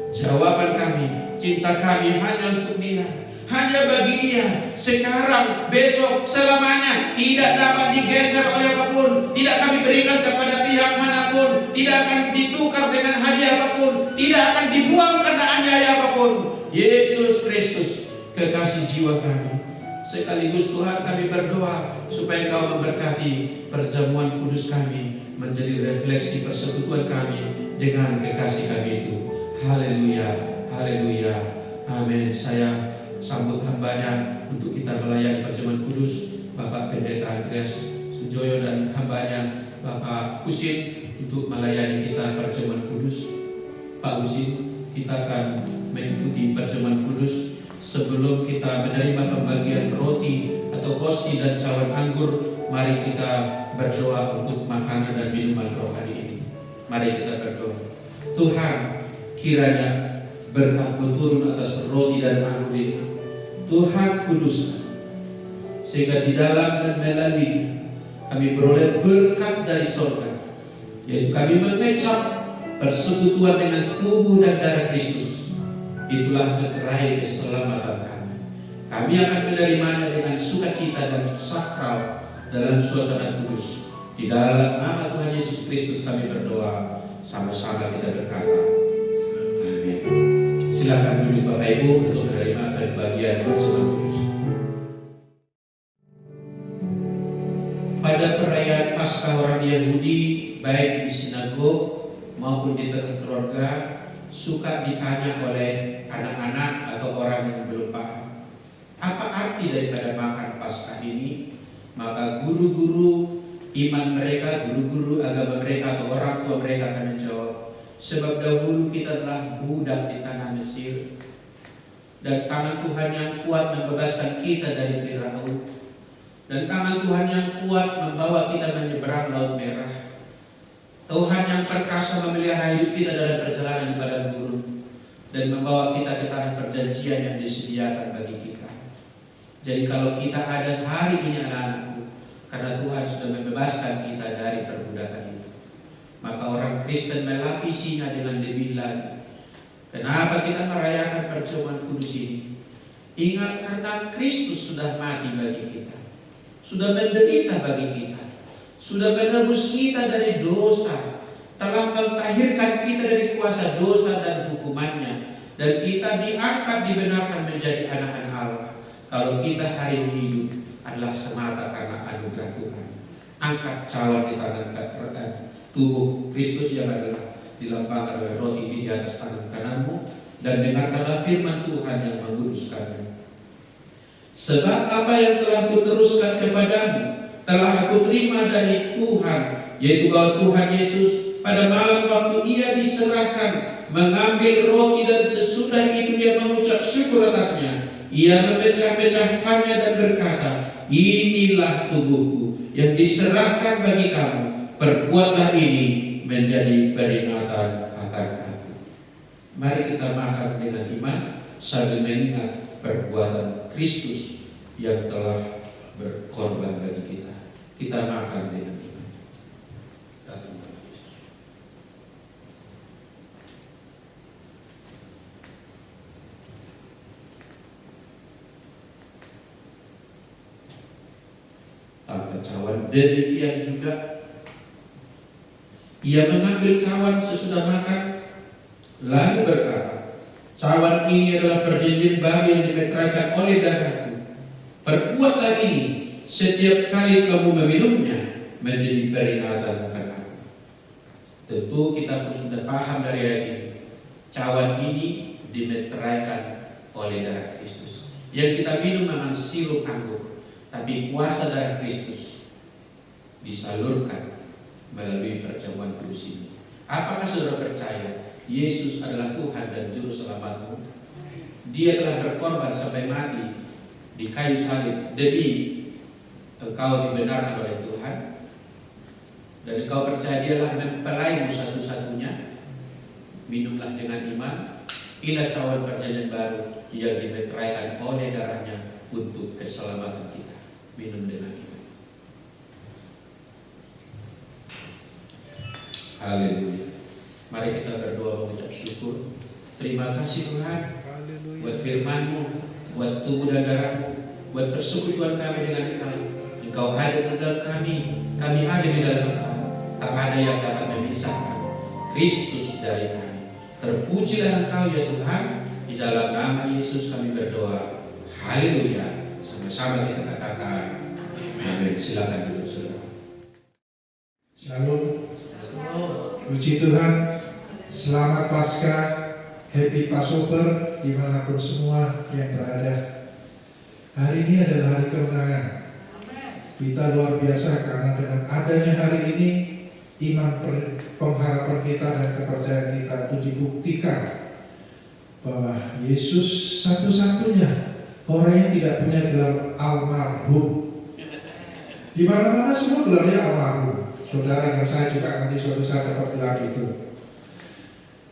jawaban kami, cinta kami hanya untuk Dia, hanya bagi Dia, sekarang, besok, selamanya, tidak dapat digeser oleh apapun, tidak kami berikan kepada pihak manapun, tidak akan ditukar dengan hadiah apapun, tidak akan dibuang karena aniaya apapun. Yesus Kristus, kekasih jiwa kami. Sekaligus Tuhan kami berdoa supaya Engkau memberkati perjamuan kudus kami, menjadi refleksi persekutuan kami dengan kekasih kami itu. Haleluya, haleluya, amin. Saya sambut hambanya untuk kita melayani perjamuan kudus, Bapak Pendeta Andreas Sujoyo dan hambanya Bapak Husin untuk melayani kita perjamuan kudus. Pak Husin, kita akan mengikuti perjamuan kudus. Sebelum kita menerima pembagian roti atau hosti dan cawan anggur, mari kita berdoa untuk makanan dan minuman rohani ini. Mari kita berdoa. Tuhan, kiranya berkat-Mu turun atas roti dan anggur ini. Tuhan kuduskan, sehingga di dalam dan melalui kami beroleh berkat dari surga, yaitu kami mengecap persekutuan dengan tubuh dan darah Kristus, itulah meterai keselamatan kami. Kami akan menerimanya dengan sukacita dan sakral dalam suasana kudus. Di dalam nama Tuhan Yesus Kristus kami berdoa, sama-sama kita berkata, amin. Silakan duduk Bapak Ibu untuk menerima bagian bersama kudus. Pada perayaan Paskah orang Yahudi, baik di sinagog maupun di tengah keluarga, suka ditanya oleh anak-anak atau orang yang belum paham, apa arti daripada makan Paskah ini? Maka guru-guru iman mereka, guru-guru agama mereka atau orang tua mereka akan menjawab, sebab dahulu kita telah budak di tanah Mesir, dan tangan Tuhan yang kuat membebaskan kita dari Firaun, dan tangan Tuhan yang kuat membawa kita menyeberang Laut Merah. Tuhan yang perkasa memelihara hidup kita dalam perjalanan di padang gurun dan membawa kita ke tanah perjanjian yang disediakan bagi kita. Jadi kalau kita ada hari ini anak-anakku, karena Tuhan sudah membebaskan kita dari perbudakan itu, maka orang Kristen melapisinya dengan lebih lagi. Kenapa kita merayakan perjamuan kudus ini? Ingat, karena Kristus sudah mati bagi kita, sudah menderita bagi kita, sudah menebus kita dari dosa, telah mentahirkan kita dari kuasa dosa dan hukumannya, dan kita diangkat, dibenarkan menjadi anak-anak Allah. Kalau kita hari ini hidup adalah semata karena anugerah Tuhan. Angkat cawan di tangan tubuh Kristus yang adalah dilambangkan oleh roti di atas tangan kananmu, dan dengarkanlah firman Tuhan yang menguduskannya. Sebab apa yang telah kuteruskan kepadamu telah aku terima dari Tuhan, yaitu bahwa Tuhan Yesus pada malam waktu ia diserahkan mengambil roti, dan sesudah itu ia mengucap syukur atasnya, ia memecah-mecahkannya dan berkata, inilah tubuhku yang diserahkan bagi kamu, perbuatlah ini menjadi peringatan akan aku. Mari kita makan dengan iman sambil mengingat perbuatan Kristus yang telah berkorban bagi kita. Kita makan dengan iman. Dalam nama Yesus. Angkat cawan. Demikian juga ia mengambil cawan sesudah makan, lalu berkata, cawan ini adalah perjanjian baru yang dimeteraikan oleh darahku. Perbuatlah ini setiap kali kamu meminumnya menjadi peringatan akan aku. Tentu kita pun sudah paham dari ayat ini. Cawan ini dimeteraikan oleh darah Kristus. Yang kita minum memang sirup anggur, tapi kuasa darah Kristus disalurkan melalui perjamuan kudus ini. Apakah saudara percaya Yesus adalah Tuhan dan Juru Selamatmu? Dia telah berkorban sampai mati di kayu salib demi engkau dibenarkan oleh Tuhan, dan engkau percaya dialah mempelaimu satu-satunya. Minumlah dengan iman. Inilah cawan perjanjian baru yang dimeteraikan oleh darahnya untuk keselamatan kita. Minum dengan iman. Haleluya. Mari kita berdoa mengucap syukur. Terima kasih Tuhan buat firman-Mu, buat tubuh dan darah-Mu, buat persekutuan kami dengan Engkau. Engkau ada di dalam kami ada di dalam Engkau. Tak ada yang dapat memisahkan Kristus dari kami. Terpujilah Engkau ya Tuhan. Di dalam nama Yesus kami berdoa. Haleluya. Sama-sama kita katakan amin. Silakan duduk saudara. Shalom. Puji Tuhan. Selamat Paskah, Happy Passover dimanapun semua yang berada. Hari ini adalah hari kemenangan. Kita luar biasa karena dengan adanya hari ini, iman pengharapan kita dan kepercayaan kita itu dibuktikan bahwa Yesus satu-satunya orang yang tidak punya gelar almarhum. Di mana-mana semua gelarnya almarhum. Saudara dan saya juga nanti suatu saat dapat gelar itu.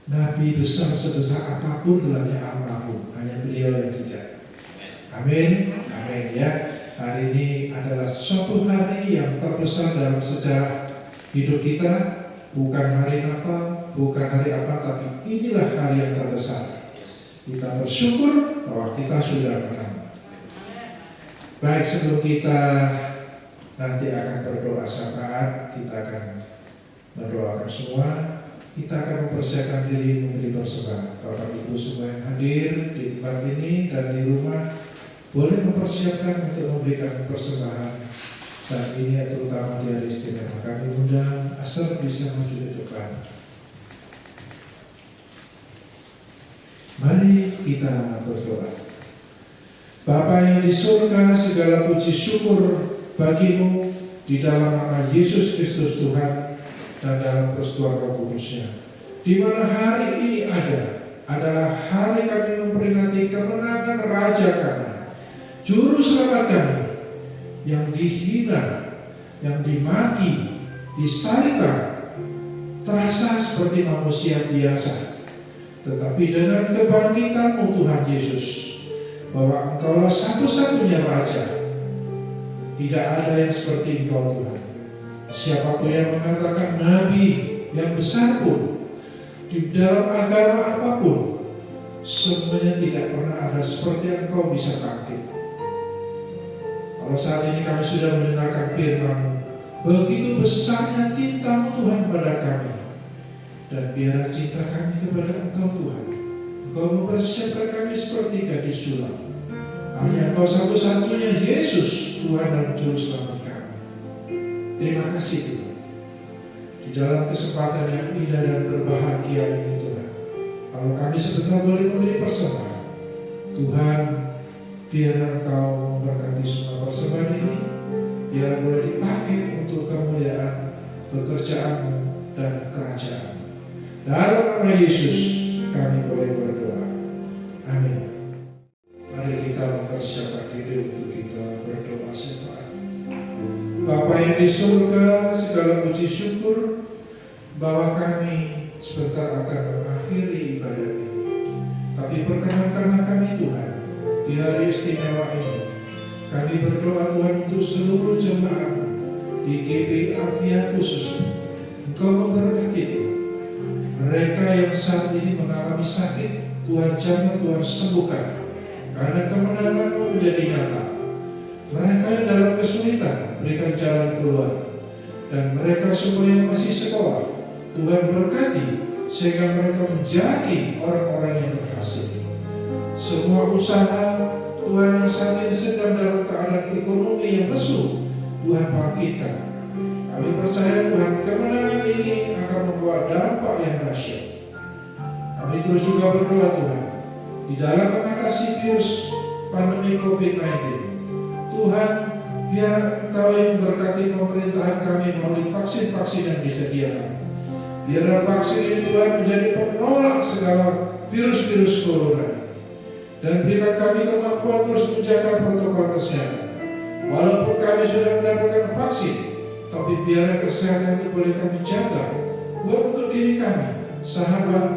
Nabi besar sebesar apapun gelarnya almarhum, hanya beliau yang tidak. Amin, amin ya. Hari ini adalah suatu hari yang terbesar dalam sejarah hidup kita, Bukan hari Natal, bukan hari apa, tapi inilah hari yang terbesar. Kita bersyukur bahwa kita sudah menang. Baik, sebelum kita nanti akan berdoa syafaat, kita akan mendoakan semua. Kita akan mempersiapkan diri memberi persembahan. Bapak Ibu semua yang hadir di tempat ini dan di rumah boleh mempersiapkan untuk memberikan persembahan. Dan ini terutama di hari istimewa. Kami undang asal bisa maju di depan. Mari kita berdoa. Bapa yang di surga, segala puji syukur bagimu di dalam nama Yesus Kristus Tuhan dan dalam persekutuan Roh Kudus-Nya. Di mana hari ini adalah hari kami memperingati kemenangan Raja kami, Juru Selamat kami, yang dihina, yang dimati, disalibkan, terasa seperti manusia biasa. Tetapi dengan kebangkitan-Mu Tuhan Yesus, bahwa Engkaulah satu-satunya Raja, tidak ada yang seperti Engkau Tuhan. Siapapun yang mengatakan Nabi yang besar pun, di dalam agama apapun, semuanya tidak pernah ada seperti Engkau bisa bangkit. Kalau saat ini kami sudah mendengarkan firman-Mu, begitu besarnya cinta-Mu Tuhan pada kami, dan biarlah cinta kami kepada Engkau Tuhan. Engkau mempersiapkan kami seperti gadis sulam. Hanya Engkau satu-satunya Yesus, Tuhan dan Juru Selamat kami. Terima kasih Tuhan. Di dalam kesempatan yang indah dan berbahagia ini Tuhan, kalau kami sebentar boleh memberi persembahan, Tuhan, biar Engkau memberkati semua persembahan ini, biar boleh dipakai untuk kemuliaan pekerjaan-Mu dan kerajaan. Dalam nama Yesus kami boleh berdoa. Amin. Mari kita mempersiapkan diri untuk kita berdoa syafaat. Bapa yang di surga, segala puji syukur bahwa kami sebentar akan mengakhiri ibadah ini. Tapi perkenankanlah kami Tuhan, di hari istimewa ini, kami berdoa Tuhan untuk seluruh jemaat di GBI Afia khusus. Engkau memberkati Tuhan. Mereka yang saat ini mengalami sakit, Tuhan jamah, Tuhan sembuhkan, karena kemenangan-Mu menjadi nyata. Mereka yang dalam kesulitan, berikan jalan keluar. Dan mereka semua yang masih sekolah, Tuhan berkati, sehingga mereka menjadi orang-orang yang berhasil. Semua usaha Tuhan yang saat ini sedang dalam keadaan ekonomi yang lesu, Tuhan bangkitkan. Kami percaya Tuhan, kemenangan ini akan membawa dampak yang dahsyat. Kami terus juga berdoa Tuhan, di dalam mengatasi virus pandemi COVID-19, Tuhan, biar Engkau yang memberkati pemerintahan kami melalui vaksin-vaksin yang disediakan. Biar vaksin ini Tuhan menjadi penolak segala virus-virus corona. Dan berikan kami kemampuan terus menjaga protokol kesehatan. Walaupun kami sudah mendapatkan vaksin, tapi biar kesehatan itu boleh kami jaga, buat untuk diri kami, sahabat,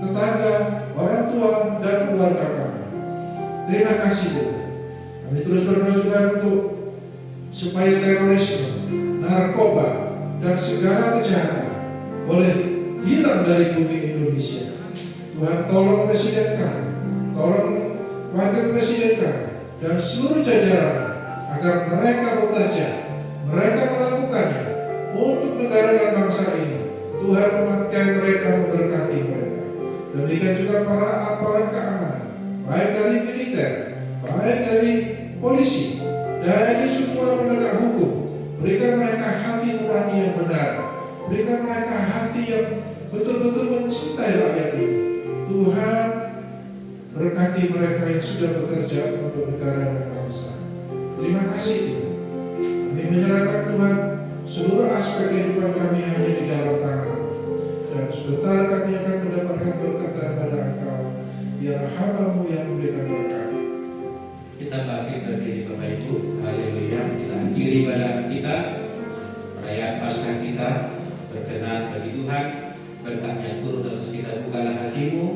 tetangga, orang tua, dan keluarga kami. Terima kasih Tuhan. Kami terus berdoa juga untuk supaya terorisme, narkoba, dan segala kejahatan boleh hilang dari bumi Indonesia. Tuhan tolong presiden kami, tolong wakil presiden kami, dan seluruh jajaran agar mereka bekerja, mereka melakukannya untuk negara dan bangsa ini. Tuhan memakai mereka, memberkati mereka. Demikian juga para aparat keamanan, baik dari militer, baik dari polisi, dari semua penegak hukum. Berikan mereka hati nurani yang benar, berikan mereka hati yang betul-betul mencintai rakyat ini. Tuhan, berkati mereka yang sudah bekerja untuk negara dan bangsa. Terima kasih Tuhan. Kami menyerahkan Tuhan seluruh aspek kehidupan kami hanya di dalam tangan. Dan sebentar kami akan mendapatkan berkat daripada Engkau. Biar hamba-Mu yang memberikan berkat. Kita bangkit berdiri Bapak Ibu. Haleluya. Kita akhiri ibadah kita, perayaan Paskah kita. Berkenan bagi Tuhan, berkatnya turun atas kita. Bukalah hatimu,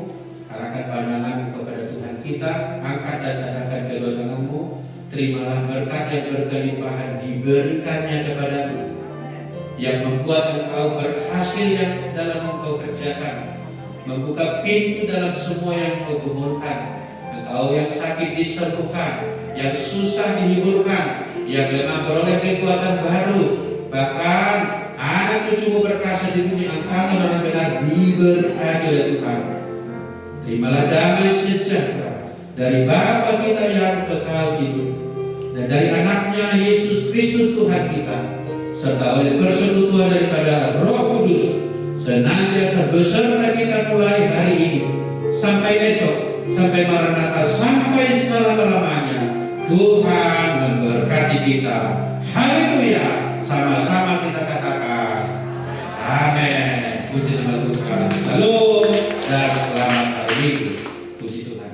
arahkan pandanganmu kepada Tuhan kita, angkat dan tadahkan kedua tanganmu. Terimalah berkat yang berkelimpahan diberikannya kepadamu. yang membuat engkau berhasil yang dalam engkau kerjakan, membuka pintu dalam semua yang engkau gumulkan. Engkau yang sakit disembuhkan, yang susah dihiburkan, yang lemah beroleh kekuatan baru, bahkan anak cucumu berkasa di bumi angkatan benar-benar diberkati oleh Tuhan. Terimalah damai sejahtera dari Bapa kita yang kekal hidup, dan dari anaknya Yesus Kristus Tuhan kita, serta oleh persekutuan daripada Roh Kudus, senantiasa beserta kita mulai hari ini sampai besok, sampai Maranatha, sampai selama-lamanya. Tuhan memberkati kita. Haleluya. Sama-sama kita katakan amin. Puji nama Tuhan. Salam dan selamat hari Minggu. Puji Tuhan.